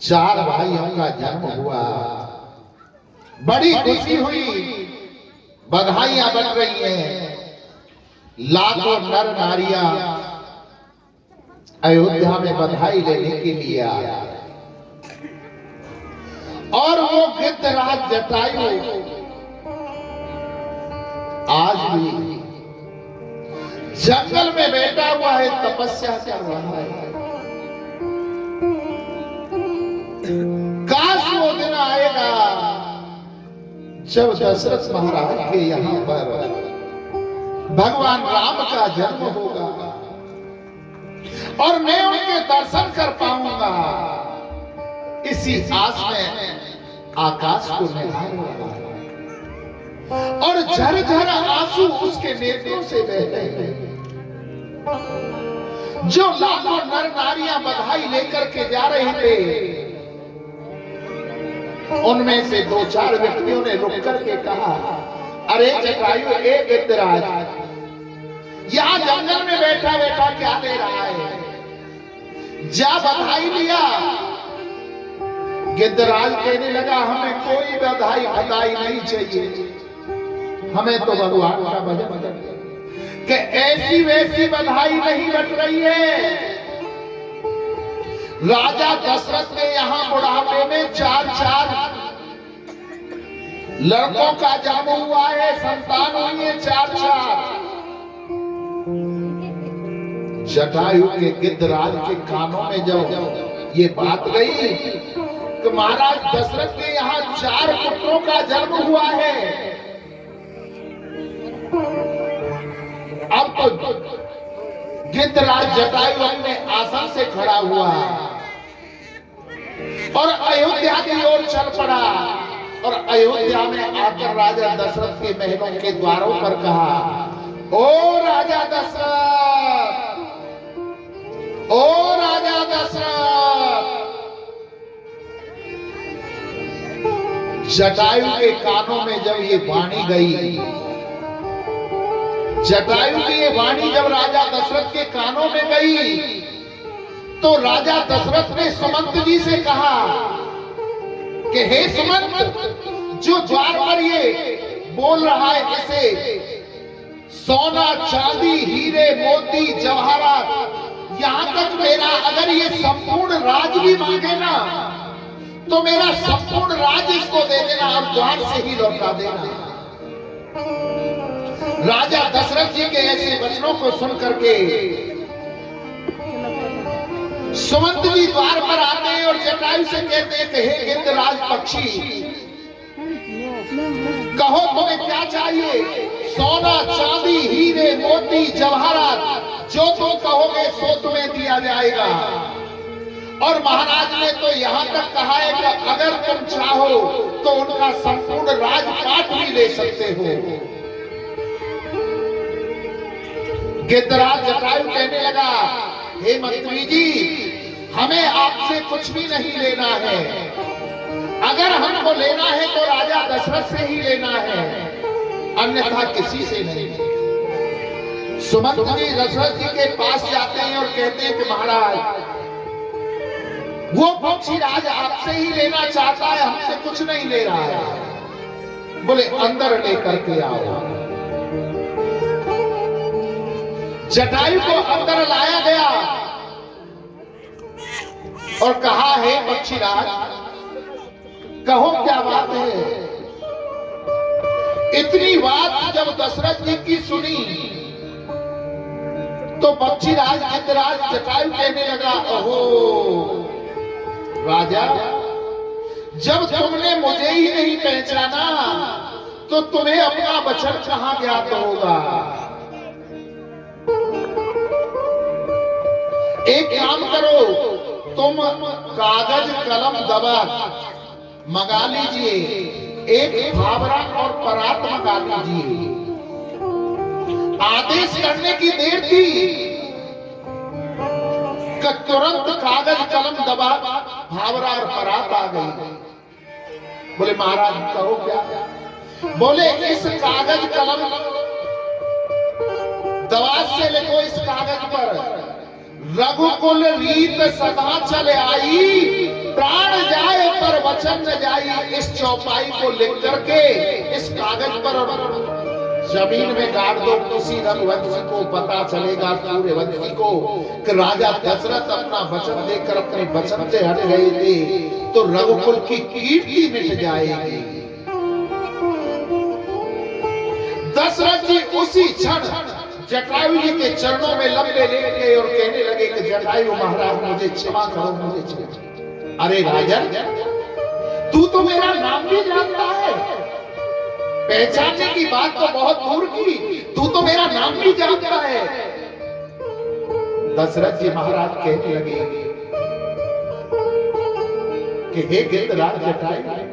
4 भाइयों का जन्म हुआ। बड़ी खुशी हुई, बधाइयां बन रही हैं। लाखों नर नारियां अयोध्या में बधाई लेने के लिए आया। और वो गिद्धराज जटायु आज भी जंगल में बैठा हुआ है, तपस्या कर रहा है। काश वो दिन आएगा जब दशरथ महाराज के यहाँ पर भगवान राम का जन्म होगा और मैं उनके दर्शन कर पाऊंगा। इसी आस में आकाश को निहार रहा है और झरझर आंसू उसके नेत्रों से बहते हैं। जो लाखों नर नारियां बधाई लेकर के जा रहे थे, उनमें से 2-4 व्यक्तियों ने रुक करके कहा, अरे जटायु, एक गिद्धराज यहां जंगल में बैठा बैठा क्या ले रहा है? जा बधाई लिया। गिद्धराज कहने लगा, हमें कोई बधाई नहीं चाहिए, हमें तो भगवान का भजन कि ऐसी वैसी बधाई नहीं बट रही है। राजा दशरथ ने यहां बुढ़ापे में 4 लड़कों का जन्म हुआ है, संतान हुई है 4। जटायु के गिद्धराज के कानों में जब ये बात गई कि महाराज दशरथ के यहाँ 4 पुत्रों का जन्म हुआ है, अब तो गिद्धराज जटायु अपने आसन से खड़ा हुआ और अयोध्या की ओर चल पड़ा और अयोध्या में आकर राजा दशरथ के महलों के द्वारों पर कहा, ओ राजा दशरथ, ओ राजा दशरथ। जटायु के कानों में जब ये वाणी गई, जटायु की ये वाणी जब राजा दशरथ के कानों में गई, तो राजा दशरथ ने सुमंत जी से कहा कि हे सुमंत, जो द्वार पर ये बोल रहा है, इसे सोना चांदी हीरे मोती जवाहरात, यहां तक मेरा अगर ये संपूर्ण राज भी मांगे ना, तो मेरा संपूर्ण राज इसको दे देना और द्वार से ही लौटा देना। राजा दशरथ जी के ऐसे वचनों को सुन करके सुमंत जी द्वार पर आते हैं और जटायु से कहते हैं कि हे गिद्धराज पक्षी, कहो तुम्हें क्या चाहिए? सोना चांदी हीरे मोती जवाहरात, जो तुम कहोगे सो तुम्हें दिया जाएगा। और महाराज ने तो यहां तक कहा है कि अगर तुम चाहो तो उनका संपूर्ण राजपाट भी ले सकते हो। गिद्धराज जटायु कहने लगा, हे मंत्री जी, हमें आपसे कुछ भी नहीं लेना है। अगर हमको लेना है तो राजा दशरथ से ही लेना है, अन्यथा किसी से नहीं। सुमंत जी दशरथ जी के पास जाते हैं और कहते हैं कि महाराज, वो पक्षी राज आपसे ही लेना चाहता है, हमसे कुछ नहीं ले रहा है। बोले अंदर लेकर के आओ। जटायु को अंदर लाया गया और कहा, हे पक्षीराज, कहो क्या बात है? इतनी बात जब दशरथ जी की सुनी तो पक्षीराज गिद्धराज जटायु कहने लगा, ओहो राजा, जब तुमने मुझे ही नहीं पहचाना तो तुम्हें अपना वचन कहां ज्ञात होगा? एक काम करो, तुम कागज कलम दवा मंगा लीजिए, एक फावड़ा और परात मंगा लीजिए। आदेश करने की देर थी कि तुरंत कागज कलम दवा फावड़ा और परात आ गई। बोले महाराज कहो क्या? बोले इस कागज कलम दवा से लिखो इस कागज पर, रघुकुल रीत सदा चले आई, प्राण वचन न जाई, इस चौपाई को लिख करके इस कागज पर जमीन में गाड़ दो। किसी रघुवंशी को पता चलेगा, सूर्यवंशी को, कि राजा दशरथ अपना वचन देकर अपने वचन से हट गए थे, तो रघुकुल की कीर्ति मिट जाएगी। दशरथ जी उसी क्षण जटायु जी के चरणों में लंबे लेट गए और कहने लगे कि जटायु महाराज मुझे क्षमा करो, मुझे क्षमा। अरे राजन, तू तो मेरा नाम भी जानता है, पहचानने की बात तो बहुत दूर की, तू तो मेरा नाम भी जानता है। दशरथ जी महाराज कहने लगे कि हे गिरिराज जटायु,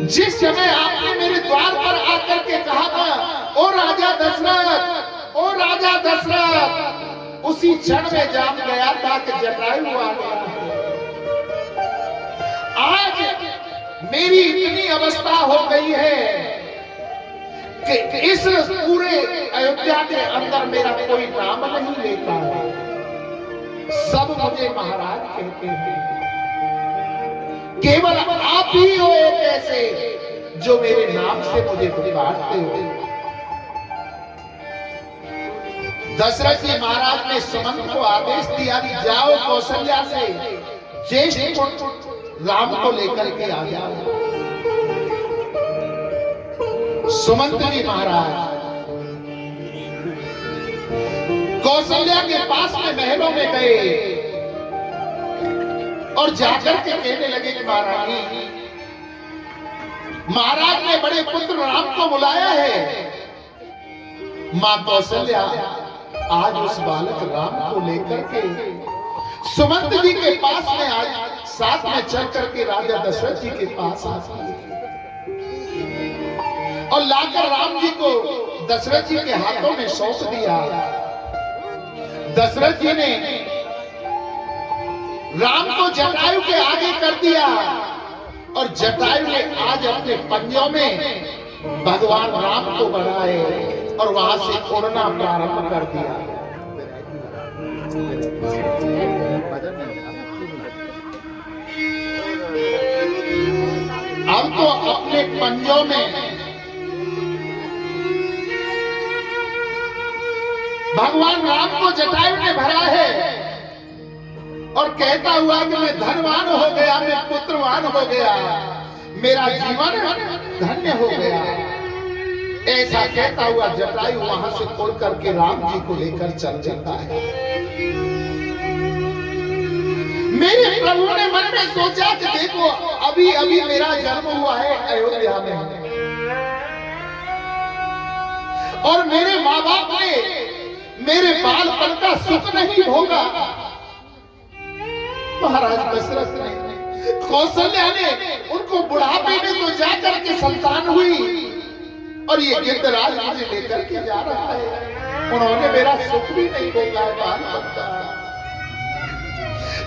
जिस समय आपने मेरे द्वार पर आकर के कहा था ओ राजा दशरथ, ओ राजा दशरथ, उसी क्षण में जान गया था कि जटायु आ गया है। आज मेरी इतनी अवस्था हो गई है कि इस पूरे अयोध्या के अंदर मेरा कोई नाम नहीं लेता है, सब मुझे महाराज कहते हैं। केवल आप ही हो एक ऐसे जो मेरे नाम से मुझे पुकारते हो। दशरथ जी महाराज ने सुमंत को आदेश दिया कि जाओ कौशल्या से ज्येष्ठ राम को लेकर के आ जाओ। सुमंत जी महाराज कौशल्या के पास में महलों में गए और जाकर के कहने लगे कि महारानी, महाराज ने बड़े पुत्र राम को बुलाया है। मां कौशल्या आज उस बालक राम को लेकर के सुमंत जी के पास में आज साथ में चल करके राजा दशरथ जी के पास आती है और लाकर राम जी को दशरथ जी के हाथों में सौंप दिया। दशरथ जी ने राम को जटायु के आगे कर दिया और जटायु ने आज अपने पंजों में भगवान राम को बढ़ाए और वहां से उड़ना प्रारंभ कर दिया। अब तो अपने पंजों में भगवान राम को जटायु ने भरा है और कहता हुआ कि मैं धनवान हो गया, मैं पुत्रवान हो गया, मेरा जीवन धन्य हो गया। ऐसा कहता हुआ जटायु वहां से उड़ करके राम जी को लेकर चल जाता है। मेरे प्रभु ने मन में सोचा कि देखो अभी अभी मेरा जन्म हुआ है अयोध्या में और मेरे माँ बाप ने मेरे बालपन का सुख नहीं भोगा। महाराज दशरथ ने, कौशल्या ने उनको बुढ़ापे में तो जाकर के संतान हुई और ये गिरिराज मुझे लेकर के जा रहा है, उन्होंने मेरा सुख भी नहीं भोगा है बालपन का।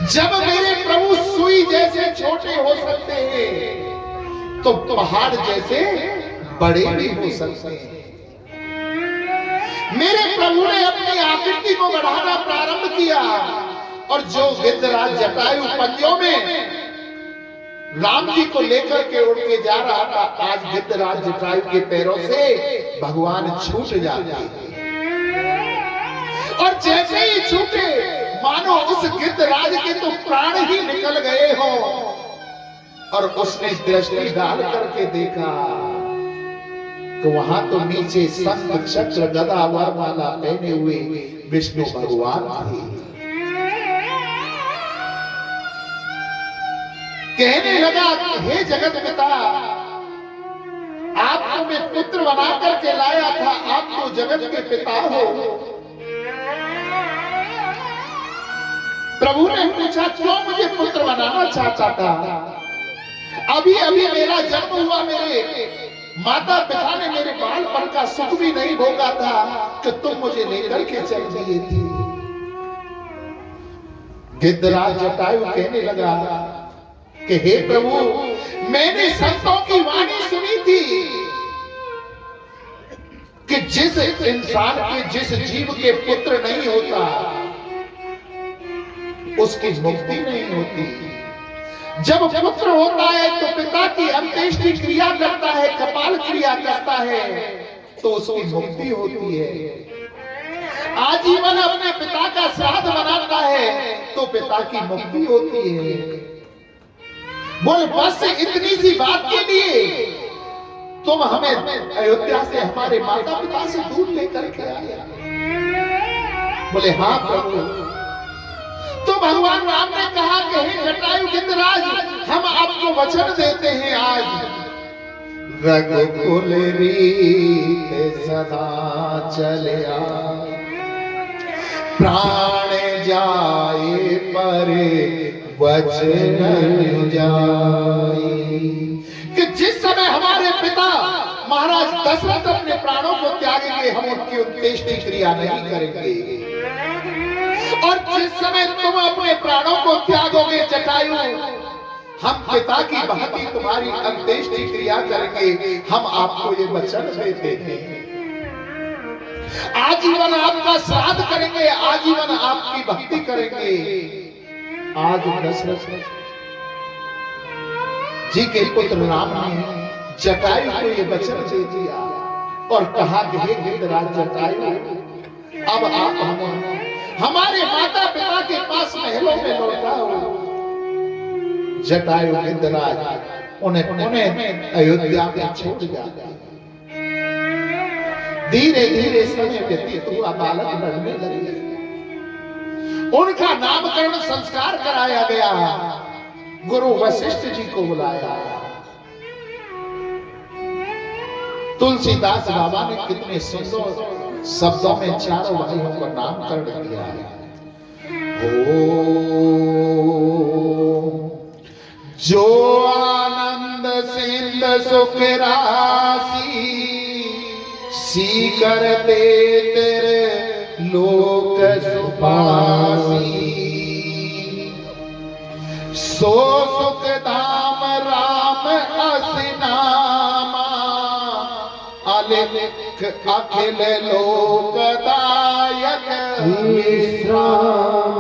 जब मेरे प्रभु सुई जैसे छोटे हो सकते हैं तो पहाड़ जैसे बड़े भी हो सकते हैं। मेरे प्रभु ने अपनी आकृति को बढ़ाना प्रारंभ किया और जो गिरिराज जटायु पंजों में राम जी को लेकर के उड़ के जा रहा था, आज गिरिराज जटायु के पैरों से भगवान छूट जाते और जैसे ही छूटे मानो उस गिरिराज के तो प्राण ही निकल गए हो। और उसने दृष्टि डाल करके देखा तो वहां तो नीचे शंख चक्र गदा वरमाला पहने हुए विष्णु भगवान थे। कहने लगा हे जगत पिता, आपको मैं पुत्र बना करके लाया था, आप तो जगत के पिता हो। प्रभु ने पूछा क्यों मुझे पुत्र बनाना चाहता था? अभी अभी मेरा जन्म हुआ, मेरे माता पिता ने मेरे बालपन का सुख भी नहीं भोगा था कि तुम मुझे लेकर के चल दिए थे। गिरिराज जटायु कहने लगा कि हे प्रभु, मैंने संतों की वाणी सुनी थी कि जिस इंसान के, जिस जीव के पुत्र नहीं होता उसकी मुक्ति नहीं होती। जब पुत्र होता है तो पिता की अंत्येष्टि क्रिया करता है, कपाल क्रिया करता है, तो उसकी मुक्ति होती है। आजीवन अपने पिता का श्राद्ध मनाता है तो पिता की मुक्ति होती है। बोल बस इतनी सी बात के लिए तुम हमें अयोध्या से हमारे माता पिता से दूर लेकर के आए। बोले हाँ प्रभु। तो भगवान राम ने कहा कि हे जटायु गिरिराज, हम आपको वचन देते हैं आज रघुकुल रीत सदा चलिया, प्राण जाए पर वचन जाए। कि जिस समय हमारे पिता महाराज दशरथ अपने प्राणों को त्यागेंगे, हम उनकी अंत्येष्टि क्रिया नहीं करेंगे। और जिस समय तुम अपने प्राणों को त्यागोगे जटायु, हम पिता की भांति तुम्हारी अंत्येष्टि क्रिया करेंगे। हम आपको ये वचन देते हैं, आजीवन आपका श्राद्ध करेंगे, आजीवन आपकी भक्ति करेंगे। आज दशरथ जी के पुत्र राम ने जटायु को ये वचन दे दिया और कहा कि हे गिरिराज जटायु, अब आप हमारे माता पिता के पास महलों में लौटाओ। जटायु गिरिराज उन्हें अयोध्या में छोड़ जाता। धीरे धीरे समय व्यतीत हुआ, बालक बढ़ने लगे। उनका नामकरण संस्कार कराया गया। गुरु वशिष्ठ जी को बुलाया। तुलसीदास बाबा ने कितने सुंदर शब्दों में चारों भाइयों का नामकरण किया है। जो आनंद सिंध सुख राशि, सीकर दे तेरे लोक सुपासी। सो सुख धाम राम असनामा, अलिख अखिल लोकदायक विश्राम।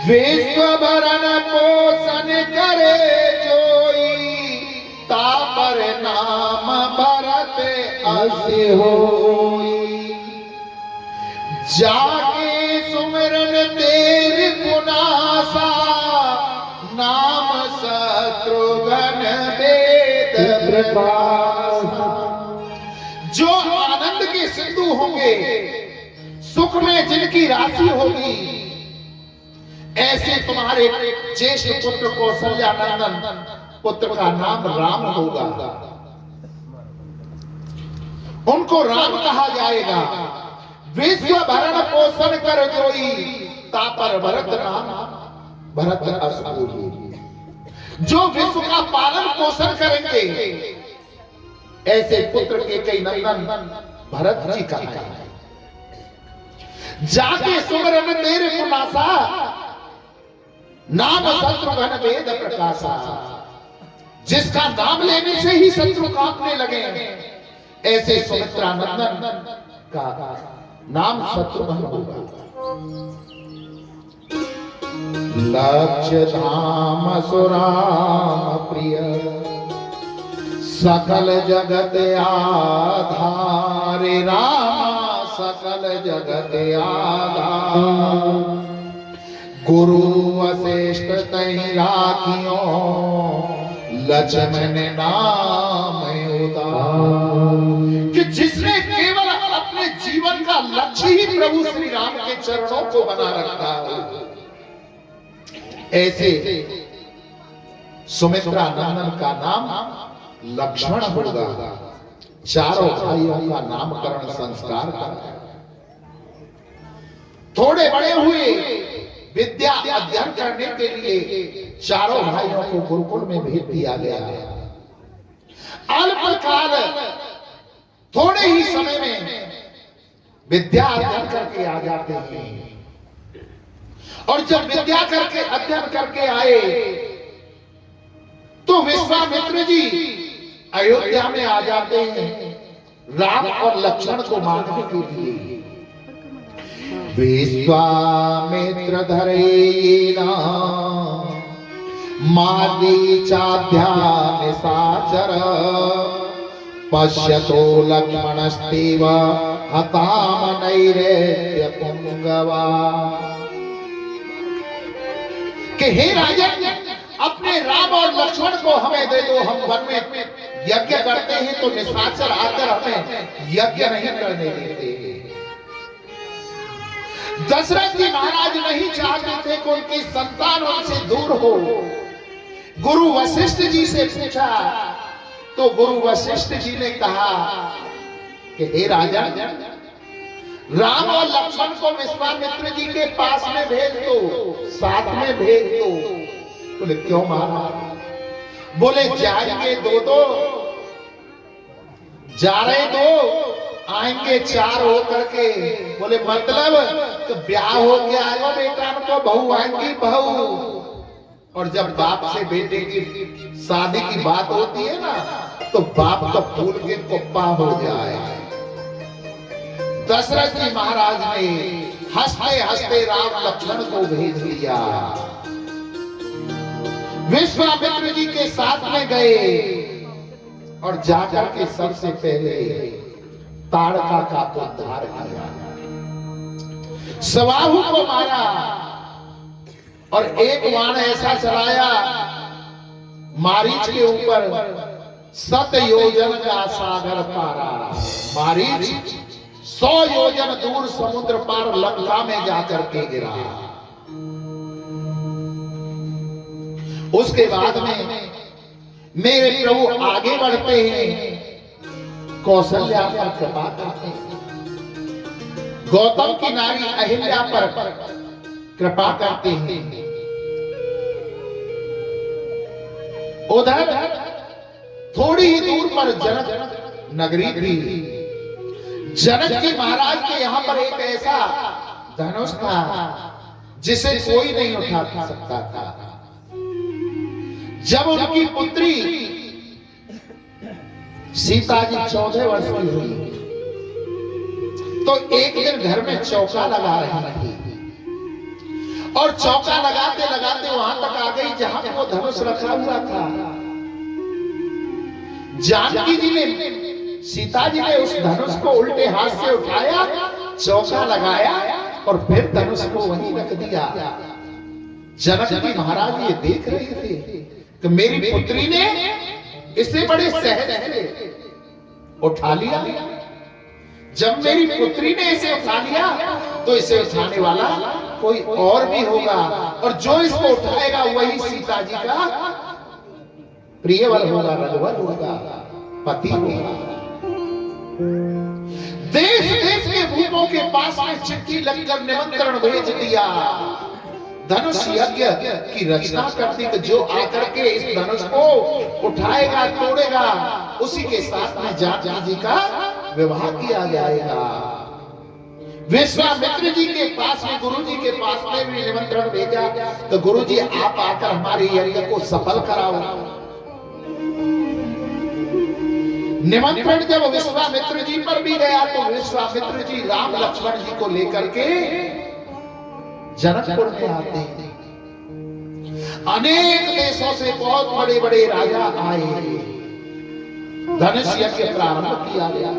विश्व भरण पोषण करे जोई, तापर नाम भरत अति होई। जाके सुमिरन तेरी पुनासा, नाम शत्रुघ्न वेद प्रभासा। जो आनंद के सिंधु होंगे, सुख में जिनकी राशि होगी, ऐसे तुम्हारे ज्येष्ठ पुत्र कौशल्यानंदन पुत्र का नाम राम होगा। उनको राम कहा जाएगा। विश्व भरण पोषण कर जोई, तापर भरत नाम भरत अस होई। जो विश्व का पालन पोषण करेंगे, ऐसे पुत्र के कई नंदन भरत जी का है। जाके सुमिरन तेरे पुनासा, नाम शत्रुघ्न वेद प्रकाशा। जिसका नाम लेने से ही शत्रु कांपने लगे, ऐसे सुमित्रा नंदन का नाम शत्रुघ्न होगा। लक्ष्य धाम सुराम प्रिय, सकल जगत आधार राम, सकल जगत आधार। गुरु वशिष्ठ तहि राखियो, लक्ष्मण नाम उदार। कि जिसने केवल अपने जीवन का लक्ष्य ही प्रभु श्री राम के चरणों को बना रखा है, ऐसे सुमित्रा नंदन का नाम लक्ष्मण होगा। चारों भाइयों का नामकरण संस्कार कर थोड़े बड़े हुए, विद्या अध्ययन करने के लिए चारों भाइयों को गुरुकुल में भेज दिया गया। अल्पकाल थोड़े ही समय में विद्या अध्ययन करके आ जाते हैं। और जब विद्या करके अध्ययन करके आए तो विश्वामित्र जी अयोध्या में आ जाते हैं राम और लक्ष्मण को मारने के लिए। विश्वामित्र धरे मारीचाध्याय साचर पश्यतो लक्ष्मणस्तेव हताम नैरेत्य पुंगवा। कि हे राजन, अपने राम और लक्ष्मण को हमें दे दो, हम वन में यज्ञ करते हैं तो निशाचर आकर हमें यज्ञ नहीं करने देते। दशरथ जी महाराज नहीं चाहते थे कि उनकी संतान उनसे दूर हो। गुरु वशिष्ठ जी से पूछा तो गुरु वशिष्ठ जी ने कहा कि हे राजा, राम और लक्ष्मण को विश्वामित्र जी के पास में भेज दो, साथ में भेज दो। बोले क्यों महाराज? बोले जाएंगे दो दो, जा रहे दो, आएंगे चार हो करके। बोले मतलब तो ब्याह हो के आएगा बेटा को, बहू आएंगी बहू। और जब बाप से बेटे की शादी की बात होती है ना, तो बाप तो फूल के कुप्पा हो जाए। दशरथ जी महाराज ने हंसते हंसते राम लक्ष्मण को भेज दिया। विश्वामित्र जी के साथ में गए और जाकर के सबसे पहले ताड़का का उद्धार किया, सवाहु को मारा और एक बाण ऐसा चलाया मारीच के ऊपर, 7 योजन का सागर पारा। मारीच 100 योजन दूर समुद्र पार लंका में जाकर के गिरा। उसके बाद में मेरे प्रभु आगे बढ़ते हैं, कौशल्या पर कृपा करते हैं, गौतम की नारी अहिल्या पर कृपा करते हैं। उधर थोड़ी ही दूर पर जनक नगरी थी। जनक जी महाराज के यहाँ पर एक ऐसा धनुष था जिसे कोई नहीं उठा सकता था। जब उनकी पुत्री सीता जी 14 वर्ष की हुई तो एक दिन घर में चौका लगा रही थी और चौका लगाते लगाते वहां तक आ गई जहां वो धनुष रखा हुआ था। जानकी जी ने, सीता जी ने उस धनुष को उल्टे हाथ से उठाया, चौका लगाया और फिर धनुष को वहीं रख दिया। जनक जी महाराज ये देख रहे थे कि मेरी पुत्री ने इसे बड़े सहज से उठा लिया। जब मेरी पुत्री ने इसे उठा लिया तो इसे उठाने वाला कोई और भी होगा, और जो इसको उठाएगा वही सीता जी का प्रियवर होगा, रघुवर होगा, पति होगा। देश देश के भूपों के पास में चिट्ठी लगकर निमंत्रण भेज दिया। धनुष यज्ञ की रचना करती कि जो आकर के इस धनुष को उठाएगा, तोड़ेगा, उसी के साथ में जानकी जी का विवाह किया जाएगा। विश्वामित्र जी के पास में, गुरु जी के पास में भी निमंत्रण भेजा तो गुरु जी आप आकर हमारे यज्ञ को सफल कराओ। निमंत्रण जब विश्वामित्र जी पर भी गया तो विश्वामित्र जी राम लक्ष्मण जी को लेकर के जनकपुर में आते हैं। अनेक देशों से बहुत बड़े बड़े राजा आए। धनुष यज्ञ प्रारंभ किया गया।